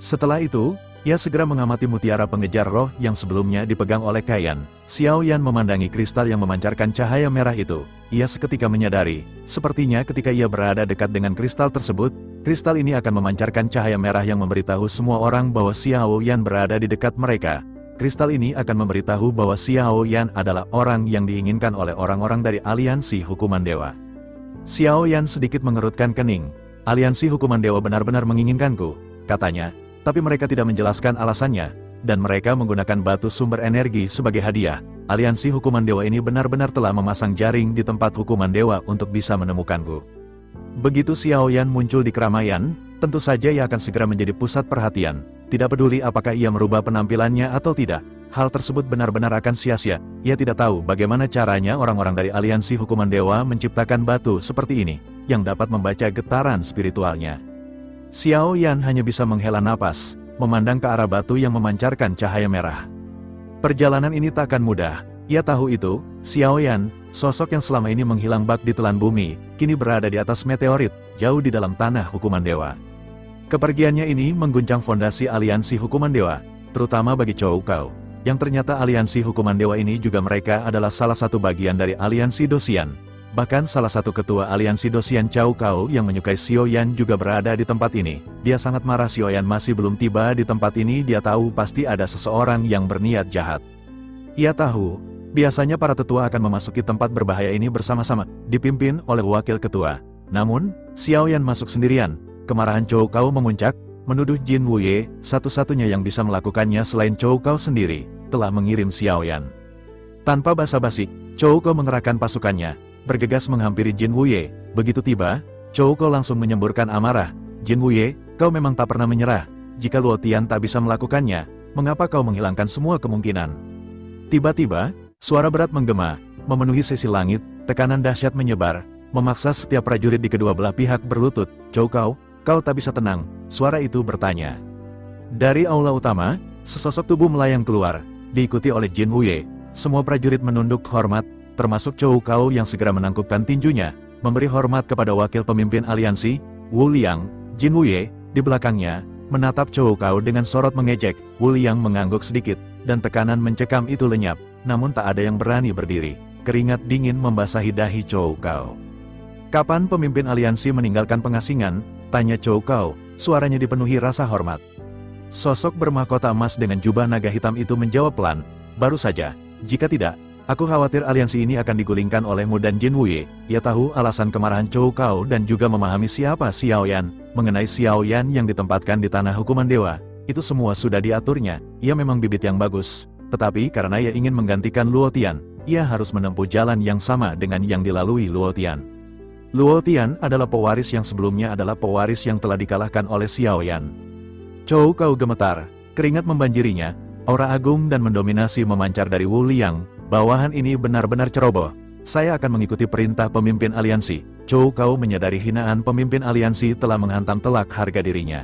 S1: Setelah itu, ia segera mengamati mutiara pengejar roh yang sebelumnya dipegang oleh Kayan. Xiaoyan memandangi kristal yang memancarkan cahaya merah itu. Ia seketika menyadari, sepertinya ketika ia berada dekat dengan kristal tersebut, kristal ini akan memancarkan cahaya merah yang memberitahu semua orang bahwa Xiaoyan berada di dekat mereka. Kristal ini akan memberitahu bahwa Xiaoyan adalah orang yang diinginkan oleh orang-orang dari Aliansi Hukuman Dewa. Xiaoyan sedikit mengerutkan kening. Aliansi Hukuman Dewa benar-benar menginginkanku, katanya. Tapi mereka tidak menjelaskan alasannya, dan mereka menggunakan batu sumber energi sebagai hadiah. Aliansi Hukuman Dewa ini benar-benar telah memasang jaring di tempat Hukuman Dewa untuk bisa menemukanku. Begitu Xiaoyan muncul di keramaian, tentu saja ia akan segera menjadi pusat perhatian. Tidak peduli apakah ia merubah penampilannya atau tidak, hal tersebut benar-benar akan sia-sia. Ia tidak tahu bagaimana caranya orang-orang dari Aliansi Hukuman Dewa menciptakan batu seperti ini, yang dapat membaca getaran spiritualnya. Xiaoyan hanya bisa menghela napas, memandang ke arah batu yang memancarkan cahaya merah. Perjalanan ini tak akan mudah. Ia tahu itu, Xiaoyan, sosok yang selama ini menghilang bak di telan bumi, kini berada di atas meteorit, jauh di dalam tanah Hukuman Dewa. Kepergiannya ini mengguncang fondasi Aliansi Hukuman Dewa, terutama bagi Chow Kau. yang ternyata aliansi hukuman dewa ini juga mereka adalah salah satu bagian dari aliansi Dosian. Bahkan salah satu ketua aliansi Dosian Cao Cao yang menyukai Xiaoyan juga berada di tempat ini. Dia sangat marah Xiaoyan masih belum tiba di tempat ini. Dia tahu pasti ada seseorang yang berniat jahat. Ia tahu, biasanya para tetua akan memasuki tempat berbahaya ini bersama-sama, dipimpin oleh wakil ketua. Namun, Xiaoyan masuk sendirian. Kemarahan Cao Cao memuncak, menuduh Jin Wuye, satu-satunya yang bisa melakukannya selain Cao Cao sendiri, telah mengirim Xiaoyan. Tanpa basa-basi, Cao Cao mengerahkan pasukannya, bergegas menghampiri Jin Wuye. Begitu tiba, Cao Cao langsung menyemburkan amarah. Jin Wuye, kau memang tak pernah menyerah. Jika Luo Tian tak bisa melakukannya, mengapa kau menghilangkan semua kemungkinan? Tiba-tiba, suara berat menggema, memenuhi sisi langit, tekanan dahsyat menyebar, memaksa setiap prajurit di kedua belah pihak berlutut. Cao Cao, kau tak bisa tenang, suara itu bertanya. Dari aula utama, sesosok tubuh melayang keluar, diikuti oleh Jin Wuye. Semua prajurit menunduk hormat, termasuk Cao Cao yang segera menangkupkan tinjunya, memberi hormat kepada wakil pemimpin aliansi, Wu Liang. Jin Wuye, di belakangnya, menatap Cao Cao dengan sorot mengejek. Wu Liang mengangguk sedikit, dan tekanan mencekam itu lenyap, namun tak ada yang berani berdiri. Keringat dingin membasahi dahi Cao Cao. Kapan pemimpin aliansi meninggalkan pengasingan? Tanya Cao Cao, suaranya dipenuhi rasa hormat. Sosok bermahkota emas dengan jubah naga hitam itu menjawab pelan, baru saja, jika tidak, aku khawatir aliansi ini akan digulingkan olehmu dan Jin Wuye. Ia tahu alasan kemarahan Cao Cao dan juga memahami siapa Xiaoyan. Mengenai Xiaoyan yang ditempatkan di tanah hukuman dewa, itu semua sudah diaturnya. Ia memang bibit yang bagus, tetapi karena ia ingin menggantikan Luo Tian, ia harus menempuh jalan yang sama dengan yang dilalui Luo Tian. Luo Tian adalah pewaris yang sebelumnya adalah pewaris yang telah dikalahkan oleh Xiaoyan. Cao Cao gemetar, keringat membanjirinya, aura agung dan mendominasi memancar dari Wu Liang. Bawahan ini benar-benar ceroboh. Saya akan mengikuti perintah pemimpin aliansi. Cao Cao menyadari hinaan pemimpin aliansi telah menghantam telak harga dirinya.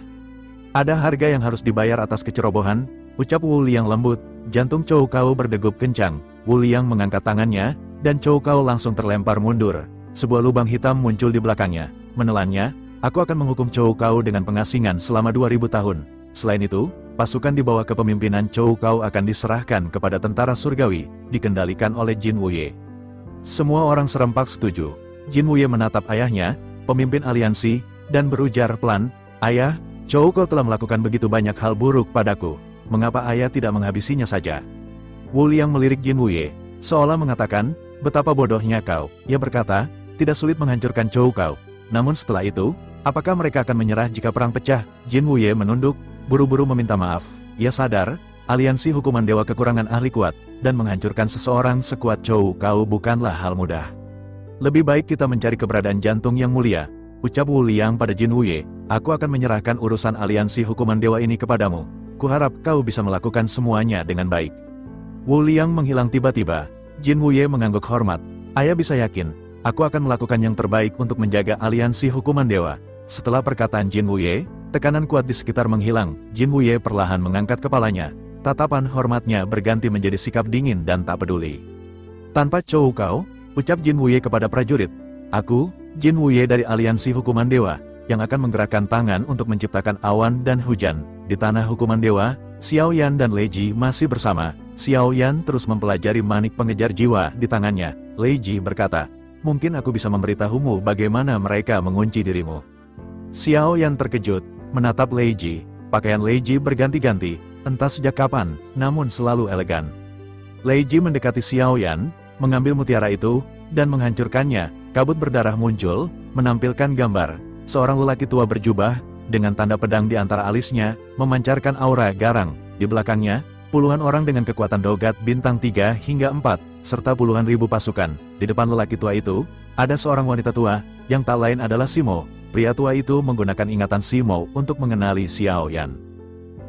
S1: Ada harga yang harus dibayar atas kecerobohan, ucap Wu Liang lembut. Jantung Cao Cao berdegup kencang. Wu Liang mengangkat tangannya, dan Cao Cao langsung terlempar mundur. Sebuah lubang hitam muncul di belakangnya. Menelannya, aku akan menghukum Cao Cao dengan pengasingan selama 2000 tahun. Selain itu, pasukan di bawah kepemimpinan Cao Cao akan diserahkan kepada tentara surgawi, dikendalikan oleh Jin Wuye. Semua orang serempak setuju. Jin Wuye menatap ayahnya, pemimpin aliansi, dan berujar pelan, "Ayah, Cao Cao telah melakukan begitu banyak hal buruk padaku. Mengapa ayah tidak menghabisinya saja?" Wu Liang melirik Jin Wuye, seolah mengatakan, "Betapa bodohnya kau." Ia berkata, "Tidak sulit menghancurkan Cao Cao. Namun setelah itu, apakah mereka akan menyerah jika perang pecah?" Jin Wuye menunduk, buru-buru meminta maaf. Ia sadar, aliansi hukuman dewa kekurangan ahli kuat, dan menghancurkan seseorang sekuat Cao Cao bukanlah hal mudah. "Lebih baik kita mencari keberadaan jantung yang mulia," ucap Wu Liang pada Jin Wuye. "Aku akan menyerahkan urusan aliansi hukuman dewa ini kepadamu. Kuharap kau bisa melakukan semuanya dengan baik." Wu Liang menghilang tiba-tiba. Jin Wuye mengangguk hormat. "Ayah bisa yakin, aku akan melakukan yang terbaik untuk menjaga aliansi hukuman dewa." Setelah perkataan Jin Wuye, tekanan kuat di sekitar menghilang. Jin Wuye perlahan mengangkat kepalanya. Tatapan hormatnya berganti menjadi sikap dingin dan tak peduli. "Tanpa Cao Cao," ucap Jin Wuye kepada prajurit, "aku, Jin Wuye dari aliansi hukuman dewa, yang akan menggerakkan tangan untuk menciptakan awan dan hujan." Di tanah hukuman dewa, Xiaoyan dan Lei Ji masih bersama. Xiaoyan terus mempelajari manik pengejar jiwa di tangannya. Lei Ji berkata, "Mungkin aku bisa memberitahumu bagaimana mereka mengunci dirimu." Xiaoyan terkejut, menatap Lei Ji. Pakaian Lei Ji berganti-ganti, entah sejak kapan, namun selalu elegan. Lei Ji mendekati Xiaoyan, mengambil mutiara itu, dan menghancurkannya. Kabut berdarah muncul, menampilkan gambar seorang lelaki tua berjubah, dengan tanda pedang di antara alisnya, memancarkan aura garang. Di belakangnya, puluhan orang dengan kekuatan dogat bintang 3 hingga 4, serta puluhan ribu pasukan. Di depan lelaki tua itu, ada seorang wanita tua, yang tak lain adalah Simo. Pria tua itu menggunakan ingatan Simo untuk mengenali Xiaoyan.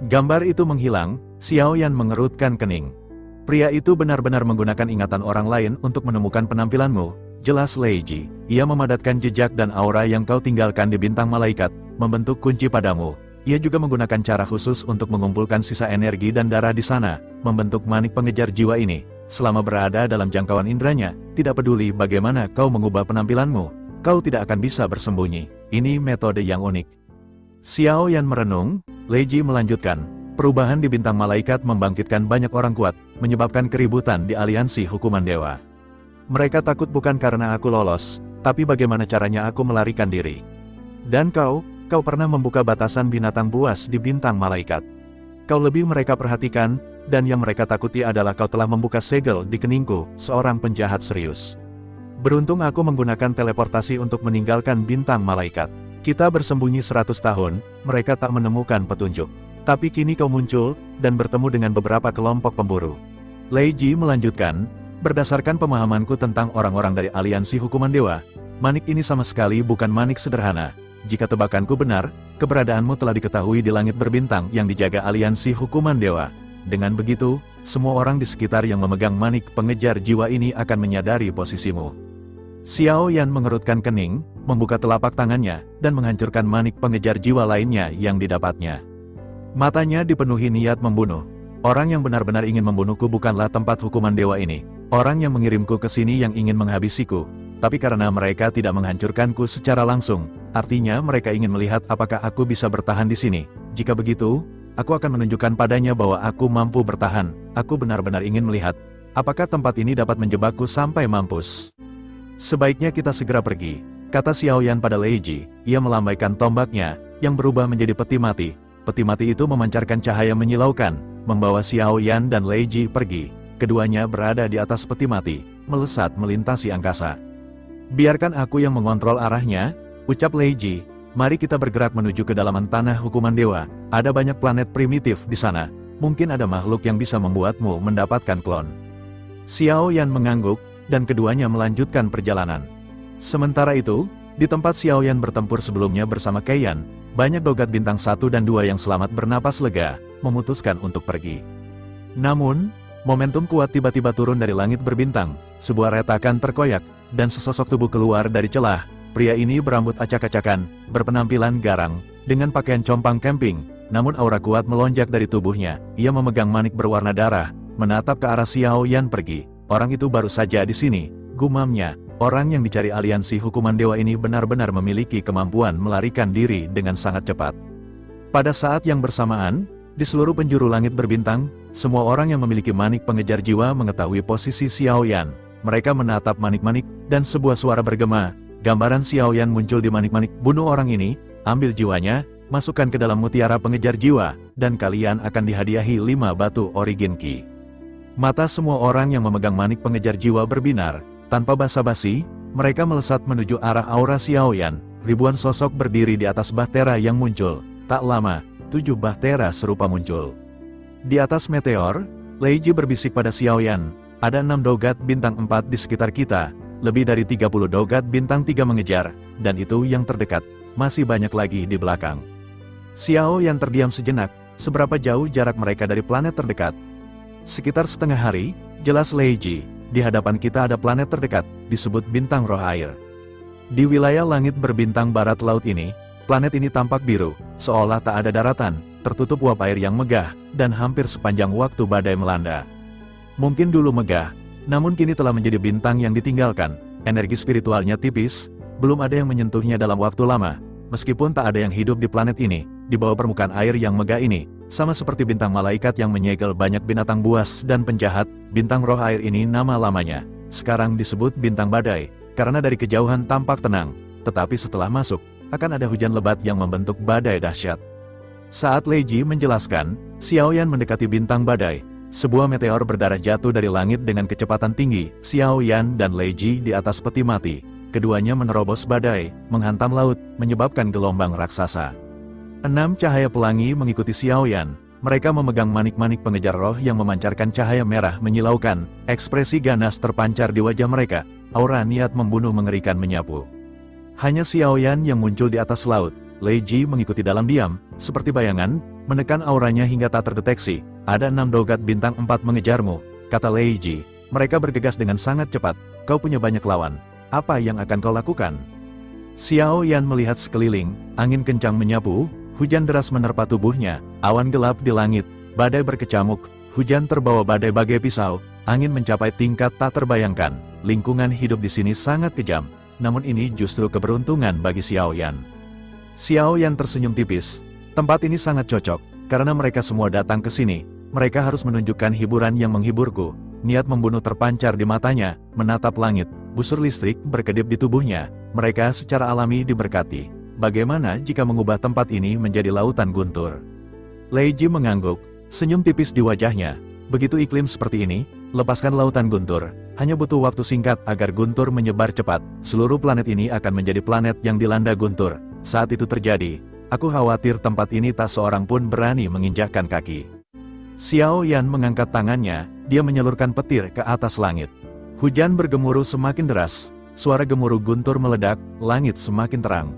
S1: Gambar itu menghilang, Xiaoyan mengerutkan kening. "Pria itu benar-benar menggunakan ingatan orang lain untuk menemukan penampilanmu," jelas Lei Ji. "Ia memadatkan jejak dan aura yang kau tinggalkan di bintang malaikat, membentuk kunci padamu. Ia juga menggunakan cara khusus untuk mengumpulkan sisa energi dan darah di sana, membentuk manik pengejar jiwa ini. Selama berada dalam jangkauan indranya, tidak peduli bagaimana kau mengubah penampilanmu, kau tidak akan bisa bersembunyi. Ini metode yang unik." Xiaoyan merenung. Lei Ji melanjutkan, Perubahan di bintang malaikat membangkitkan banyak orang kuat, menyebabkan keributan di aliansi hukuman dewa. Mereka takut bukan karena aku lolos, tapi bagaimana caranya aku melarikan diri. Dan kau pernah membuka batasan binatang buas di bintang malaikat. Kau lebih mereka perhatikan, dan yang mereka takuti adalah kau telah membuka segel di keningku, seorang penjahat serius. Beruntung aku menggunakan teleportasi untuk meninggalkan bintang malaikat. Kita bersembunyi 100 tahun, mereka tak menemukan petunjuk. Tapi kini kau muncul, dan bertemu dengan beberapa kelompok pemburu. Lei Ji melanjutkan, berdasarkan pemahamanku tentang orang-orang dari aliansi hukuman dewa, manik ini sama sekali bukan manik sederhana. Jika tebakanku benar, keberadaanmu telah diketahui di langit berbintang yang dijaga aliansi hukuman dewa. Dengan begitu, semua orang di sekitar yang memegang manik pengejar jiwa ini akan menyadari posisimu. Xiao Yan mengerutkan kening, membuka telapak tangannya, dan menghancurkan manik pengejar jiwa lainnya yang didapatnya. Matanya dipenuhi niat membunuh. Orang yang benar-benar ingin membunuhku bukanlah tempat hukuman dewa ini. Orang yang mengirimku ke sini yang ingin menghabisiku. Tapi karena mereka tidak menghancurkanku secara langsung, artinya mereka ingin melihat apakah aku bisa bertahan di sini. Jika begitu, aku akan menunjukkan padanya bahwa aku mampu bertahan. Aku benar-benar ingin melihat apakah tempat ini dapat menjebakku sampai mampus. Sebaiknya kita segera pergi, kata Xiao Yan pada Lei Ji. Ia melambaikan tombaknya, yang berubah menjadi peti mati. Peti mati itu memancarkan cahaya menyilaukan, membawa Xiao Yan dan Lei Ji pergi. Keduanya berada di atas peti mati, melesat melintasi angkasa. Biarkan aku yang mengontrol arahnya, ucap Lei Ji. Mari kita bergerak menuju kedalaman tanah hukuman dewa. Ada banyak planet primitif di sana. Mungkin ada makhluk yang bisa membuatmu mendapatkan klon. Xiao Yan mengangguk, dan keduanya melanjutkan perjalanan. Sementara itu, di tempat Xiao Yan bertempur sebelumnya bersama Kaiyan, banyak dogat bintang 1 dan 2 yang selamat bernapas lega, memutuskan untuk pergi. Namun, momentum kuat tiba-tiba turun dari langit berbintang, sebuah retakan terkoyak, dan sesosok tubuh keluar dari celah. Pria ini berambut acak-acakan, berpenampilan garang, dengan pakaian compang camping, namun aura kuat melonjak dari tubuhnya. Ia memegang manik berwarna darah, menatap ke arah Xiao Yan pergi. Orang itu baru saja di sini, gumamnya. Orang yang dicari aliansi hukuman dewa ini benar-benar memiliki kemampuan melarikan diri dengan sangat cepat. Pada saat yang bersamaan, di seluruh penjuru langit berbintang, semua orang yang memiliki manik pengejar jiwa mengetahui posisi Xiao Yan. Mereka menatap manik-manik, dan sebuah suara bergema. Gambaran Xiao Yan muncul di manik-manik. Bunuh orang ini, ambil jiwanya, masukkan ke dalam mutiara pengejar jiwa, dan kalian akan dihadiahi 5 batu origin ki. Mata semua orang yang memegang manik pengejar jiwa berbinar. Tanpa basa-basi, mereka melesat menuju arah aura Xiao Yan. Ribuan sosok berdiri di atas bahtera yang muncul. Tak lama, 7 bahtera serupa muncul. Di atas meteor, Lei Ji berbisik pada Xiao Yan. Ada 6 dogat bintang 4 di sekitar kita. Lebih dari 30 dogat bintang 3 mengejar, dan itu yang terdekat. Masih banyak lagi di belakang. Xiao Yan terdiam sejenak. Seberapa jauh jarak mereka dari planet terdekat? Sekitar setengah hari, jelas Lei Ji. Di hadapan kita ada planet terdekat, disebut bintang roh air. Di wilayah langit berbintang barat laut ini, planet ini tampak biru, seolah tak ada daratan, tertutup uap air yang megah, dan hampir sepanjang waktu badai melanda. Mungkin dulu megah, namun kini telah menjadi bintang yang ditinggalkan. Energi spiritualnya tipis, belum ada yang menyentuhnya dalam waktu lama. Meskipun tak ada yang hidup di planet ini, di bawah permukaan air yang megah ini, sama seperti bintang malaikat yang menyegel banyak binatang buas dan penjahat, bintang roh air ini nama-lamanya sekarang disebut bintang badai, karena dari kejauhan tampak tenang, tetapi setelah masuk, akan ada hujan lebat yang membentuk badai dahsyat. Saat Lei Ji menjelaskan, Xiao Yan mendekati bintang badai. Sebuah meteor berdarah jatuh dari langit dengan kecepatan tinggi. Xiao Yan dan Lei Ji di atas peti mati. Keduanya menerobos badai, menghantam laut, menyebabkan gelombang raksasa. 6 cahaya pelangi mengikuti Xiao Yan. Mereka memegang manik-manik pengejar roh yang memancarkan cahaya merah menyilaukan. Ekspresi ganas terpancar di wajah mereka. Aura niat membunuh mengerikan menyapu. Hanya Xiao Yan yang muncul di atas laut. Lei Ji mengikuti dalam diam, seperti bayangan, menekan auranya hingga tak terdeteksi. Ada 6 dogat bintang 4 mengejarmu, kata Lei Ji. Mereka bergegas dengan sangat cepat. Kau punya banyak lawan. Apa yang akan kau lakukan? Xiao Yan melihat sekeliling, angin kencang menyapu. Hujan deras menerpa tubuhnya, awan gelap di langit, badai berkecamuk, hujan terbawa badai bagai pisau, angin mencapai tingkat tak terbayangkan. Lingkungan hidup di sini sangat kejam, namun ini justru keberuntungan bagi Xiao Yan. Xiao Yan tersenyum tipis. Tempat ini sangat cocok, Karena mereka semua datang ke sini, mereka harus menunjukkan hiburan yang menghiburku. Niat membunuh terpancar di matanya, menatap langit, busur listrik berkedip di tubuhnya. Mereka secara alami diberkati. Bagaimana jika mengubah tempat ini menjadi lautan guntur? Lei Ji mengangguk, senyum tipis di wajahnya. Begitu iklim seperti ini, lepaskan lautan guntur. Hanya butuh waktu singkat agar guntur menyebar cepat. Seluruh planet ini akan menjadi planet yang dilanda guntur. Saat itu terjadi, aku khawatir tempat ini tak seorang pun berani menginjakkan kaki. Xiao Yan mengangkat tangannya, dia menyalurkan petir ke atas langit. Hujan bergemuruh semakin deras, suara gemuruh guntur meledak, langit semakin terang.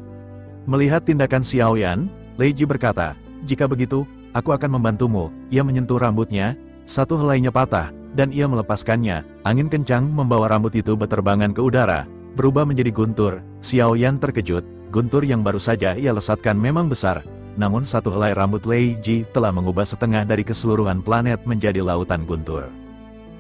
S1: Melihat tindakan Xiao Yan, Lei Ji berkata, jika begitu, aku akan membantumu. Ia menyentuh rambutnya, satu helainya patah, dan ia melepaskannya. Angin kencang membawa rambut itu berterbangan ke udara, berubah menjadi guntur. Xiao Yan terkejut, guntur yang baru saja ia lesatkan memang besar. Namun satu helai rambut Lei Ji telah mengubah setengah dari keseluruhan planet menjadi lautan guntur.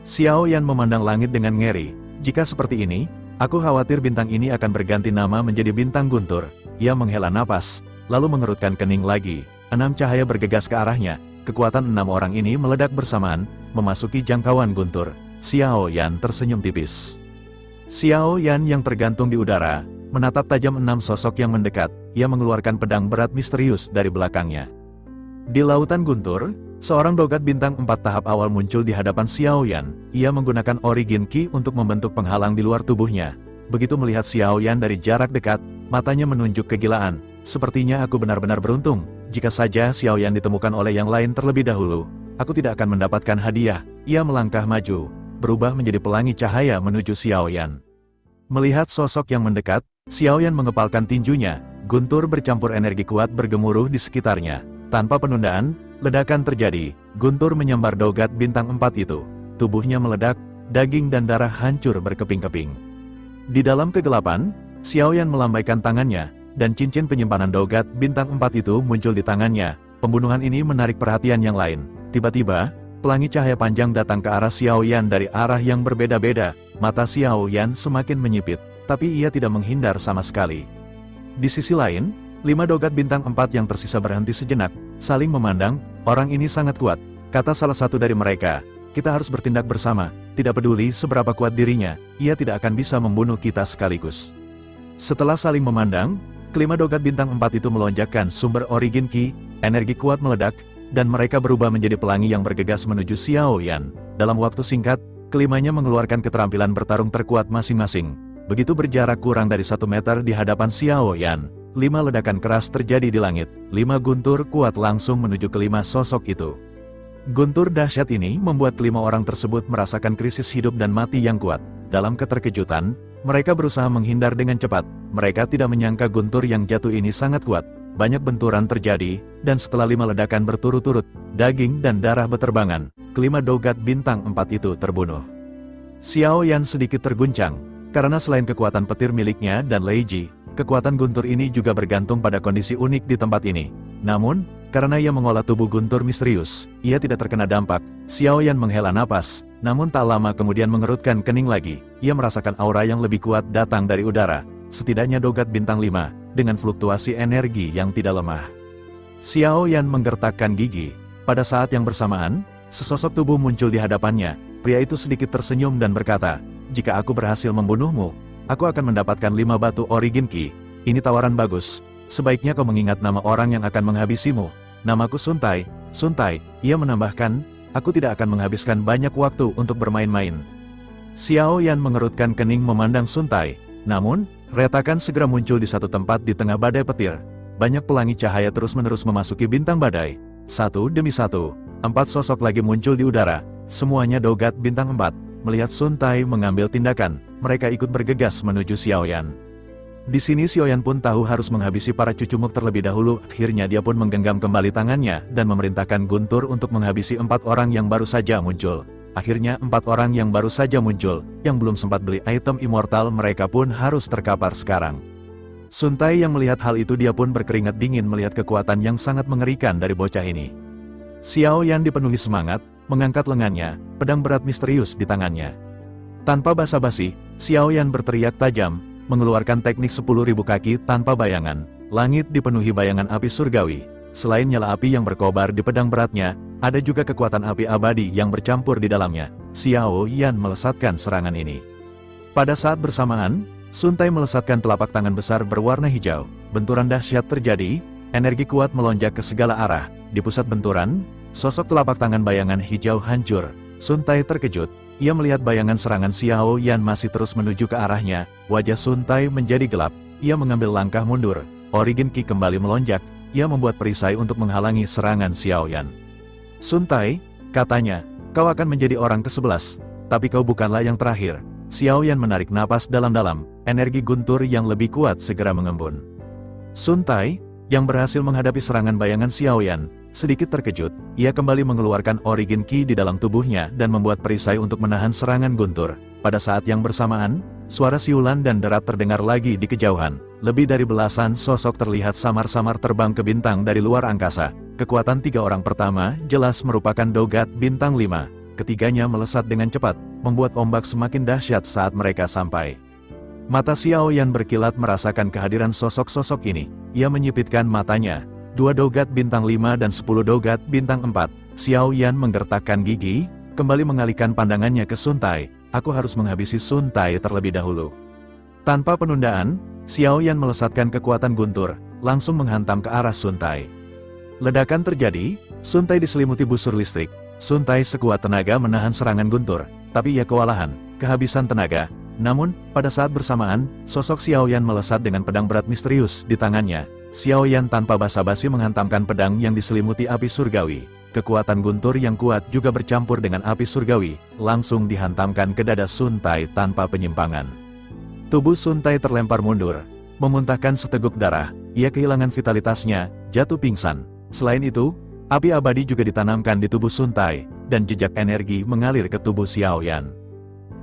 S1: Xiao Yan memandang langit dengan ngeri. Jika seperti ini, aku khawatir bintang ini akan berganti nama menjadi bintang guntur. Ia menghela napas, lalu mengerutkan kening lagi. 6 cahaya bergegas ke arahnya. Kekuatan 6 orang ini meledak bersamaan, memasuki jangkauan guntur. Xiao Yan tersenyum tipis. Xiao Yan yang tergantung di udara, menatap tajam 6 sosok yang mendekat. Ia mengeluarkan pedang berat misterius dari belakangnya. Di lautan guntur, seorang dogat bintang 4 tahap awal muncul di hadapan Xiao Yan. Ia menggunakan Origin Ki untuk membentuk penghalang di luar tubuhnya. Begitu melihat Xiao Yan dari jarak dekat, matanya menunjuk kegilaan. Sepertinya aku benar-benar beruntung. Jika saja Xiao Yan ditemukan oleh yang lain terlebih dahulu, aku tidak akan mendapatkan hadiah. Ia melangkah maju, berubah menjadi pelangi cahaya menuju Xiao Yan. Melihat sosok yang mendekat, Xiao Yan mengepalkan tinjunya. Guntur bercampur energi kuat bergemuruh di sekitarnya. Tanpa penundaan, ledakan terjadi. Guntur menyambar dogat bintang 4 itu. Tubuhnya meledak, daging dan darah hancur berkeping-keping. Di dalam kegelapan, Xiao Yan melambaikan tangannya, dan cincin penyimpanan dogat bintang 4 itu muncul di tangannya. Pembunuhan ini menarik perhatian yang lain. Tiba-tiba, pelangi cahaya panjang datang ke arah Xiao Yan dari arah yang berbeda-beda. Mata Xiao Yan semakin menyipit, tapi ia tidak menghindar sama sekali. Di sisi lain, 5 dogat bintang 4 yang tersisa berhenti sejenak, saling memandang. Orang ini sangat kuat, kata salah satu dari mereka. Kita harus bertindak bersama, tidak peduli seberapa kuat dirinya, ia tidak akan bisa membunuh kita sekaligus. Setelah saling memandang, kelima dogat bintang 4 itu melonjakkan sumber Origin Ki, energi kuat meledak, dan mereka berubah menjadi pelangi yang bergegas menuju Xiao Yan. Dalam waktu singkat, kelimanya mengeluarkan keterampilan bertarung terkuat masing-masing. Begitu berjarak kurang dari 1 meter di hadapan Xiao Yan, 5 ledakan keras terjadi di langit. 5 guntur kuat langsung menuju kelima sosok itu. Guntur dahsyat ini membuat kelima orang tersebut merasakan krisis hidup dan mati yang kuat. Dalam keterkejutan, mereka berusaha menghindar dengan cepat. Mereka tidak menyangka guntur yang jatuh ini sangat kuat. Banyak benturan terjadi, dan setelah 5 ledakan berturut-turut, daging dan darah beterbangan. Kelima dogat bintang 4 itu terbunuh. Xiao Yan sedikit terguncang, karena selain kekuatan petir miliknya dan Lei Ji, kekuatan guntur ini juga bergantung pada kondisi unik di tempat ini. Namun, karena ia mengolah tubuh guntur misterius, ia tidak terkena dampak. Xiao Yan menghela napas, namun tak lama kemudian mengerutkan kening lagi. Ia merasakan aura yang lebih kuat datang dari udara. Setidaknya dogat bintang 5, dengan fluktuasi energi yang tidak lemah. Xiao Yan menggertakkan gigi. Pada saat yang bersamaan, sesosok tubuh muncul di hadapannya. Pria itu sedikit tersenyum dan berkata, jika aku berhasil membunuhmu, aku akan mendapatkan 5 batu Origin Ki. Ini tawaran bagus. Sebaiknya kau mengingat nama orang yang akan menghabisimu. Namaku Suntai. Suntai, ia menambahkan, aku tidak akan menghabiskan banyak waktu untuk bermain-main. Xiao Yan mengerutkan kening memandang Suntai. Namun, retakan segera muncul di satu tempat di tengah badai petir. Banyak pelangi cahaya terus-menerus memasuki bintang badai. Satu demi satu, 4 sosok lagi muncul di udara. Semuanya dogat bintang 4. Melihat Suntai mengambil tindakan, mereka ikut bergegas menuju Xiao Yan. Di sini Xiao Yan pun tahu harus menghabisi para cucumuk terlebih dahulu. Akhirnya dia pun menggenggam kembali tangannya dan memerintahkan Guntur untuk menghabisi 4 orang yang baru saja muncul. Akhirnya 4 orang yang baru saja muncul, yang belum sempat beli item immortal mereka pun harus terkapar sekarang. Suntai yang melihat hal itu dia pun berkeringat dingin melihat kekuatan yang sangat mengerikan dari bocah ini. Xiao Yan dipenuhi semangat, mengangkat lengannya, pedang berat misterius di tangannya. Tanpa basa-basi, Xiao Yan berteriak tajam, mengeluarkan teknik 10.000 kaki tanpa bayangan. Langit dipenuhi bayangan api surgawi. Selain nyala api yang berkobar di pedang beratnya, ada juga kekuatan api abadi yang bercampur di dalamnya. Xiao Yan melesatkan serangan ini. Pada saat bersamaan, Sun Tai melesatkan telapak tangan besar berwarna hijau. Benturan dahsyat terjadi, energi kuat melonjak ke segala arah. Di pusat benturan, sosok telapak tangan bayangan hijau hancur. Sun Tai terkejut, ia melihat bayangan serangan Xiao Yan masih terus menuju ke arahnya. Wajah Sun Tai menjadi gelap, ia mengambil langkah mundur. Origin Ki kembali melonjak, ia membuat perisai untuk menghalangi serangan Xiao Yan. Sun Tai, katanya, kau akan menjadi orang ke-11, tapi kau bukanlah yang terakhir. Xiao Yan menarik napas dalam-dalam, energi guntur yang lebih kuat segera mengembun. Sun Tai, yang berhasil menghadapi serangan bayangan Xiao Yan, sedikit terkejut, ia kembali mengeluarkan Origin Ki di dalam tubuhnya dan membuat perisai untuk menahan serangan guntur. Pada saat yang bersamaan, suara siulan dan derap terdengar lagi di kejauhan. Lebih dari belasan sosok terlihat samar-samar terbang ke bintang dari luar angkasa. Kekuatan 3 orang pertama jelas merupakan Dogat bintang 5. Ketiganya melesat dengan cepat, membuat ombak semakin dahsyat saat mereka sampai. Mata Xiao Yan berkilat merasakan kehadiran sosok-sosok ini. Ia menyipitkan matanya. 2 Dogat bintang 5 dan 10 Dogat bintang 4. Xiao Yan menggertakkan gigi, kembali mengalihkan pandangannya ke Sun Tai. Aku harus menghabisi Sun Tai terlebih dahulu. Tanpa penundaan, Xiao Yan melesatkan kekuatan guntur, langsung menghantam ke arah Sun Tai. Ledakan terjadi, Sun Tai diselimuti busur listrik. Sun Tai sekuat tenaga menahan serangan guntur, tapi ia kewalahan, kehabisan tenaga. Namun, pada saat bersamaan, sosok Xiao Yan melesat dengan pedang berat misterius di tangannya. Xiao Yan tanpa basa-basi menghantamkan pedang yang diselimuti api surgawi. Kekuatan guntur yang kuat juga bercampur dengan api surgawi, langsung dihantamkan ke dada Sun Tai tanpa penyimpangan. Tubuh Sun Tai terlempar mundur, memuntahkan seteguk darah, ia kehilangan vitalitasnya, jatuh pingsan. Selain itu, api abadi juga ditanamkan di tubuh Sun Tai, dan jejak energi mengalir ke tubuh Xiao Yan.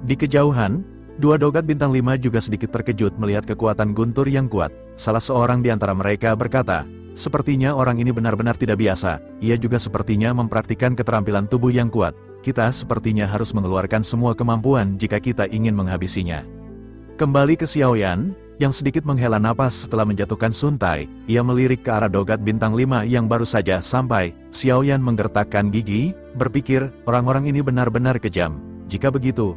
S1: Di kejauhan, 2 Dogat bintang 5 juga sedikit terkejut melihat kekuatan guntur yang kuat. Salah seorang di antara mereka berkata, sepertinya orang ini benar-benar tidak biasa, ia juga sepertinya mempraktikkan keterampilan tubuh yang kuat. Kita sepertinya harus mengeluarkan semua kemampuan jika kita ingin menghabisinya. Kembali ke Xiao Yan, yang sedikit menghela napas setelah menjatuhkan Sun Tai, ia melirik ke arah Dogat bintang 5 yang baru saja sampai. Xiao Yan menggertakkan gigi, berpikir, orang-orang ini benar-benar kejam. Jika begitu,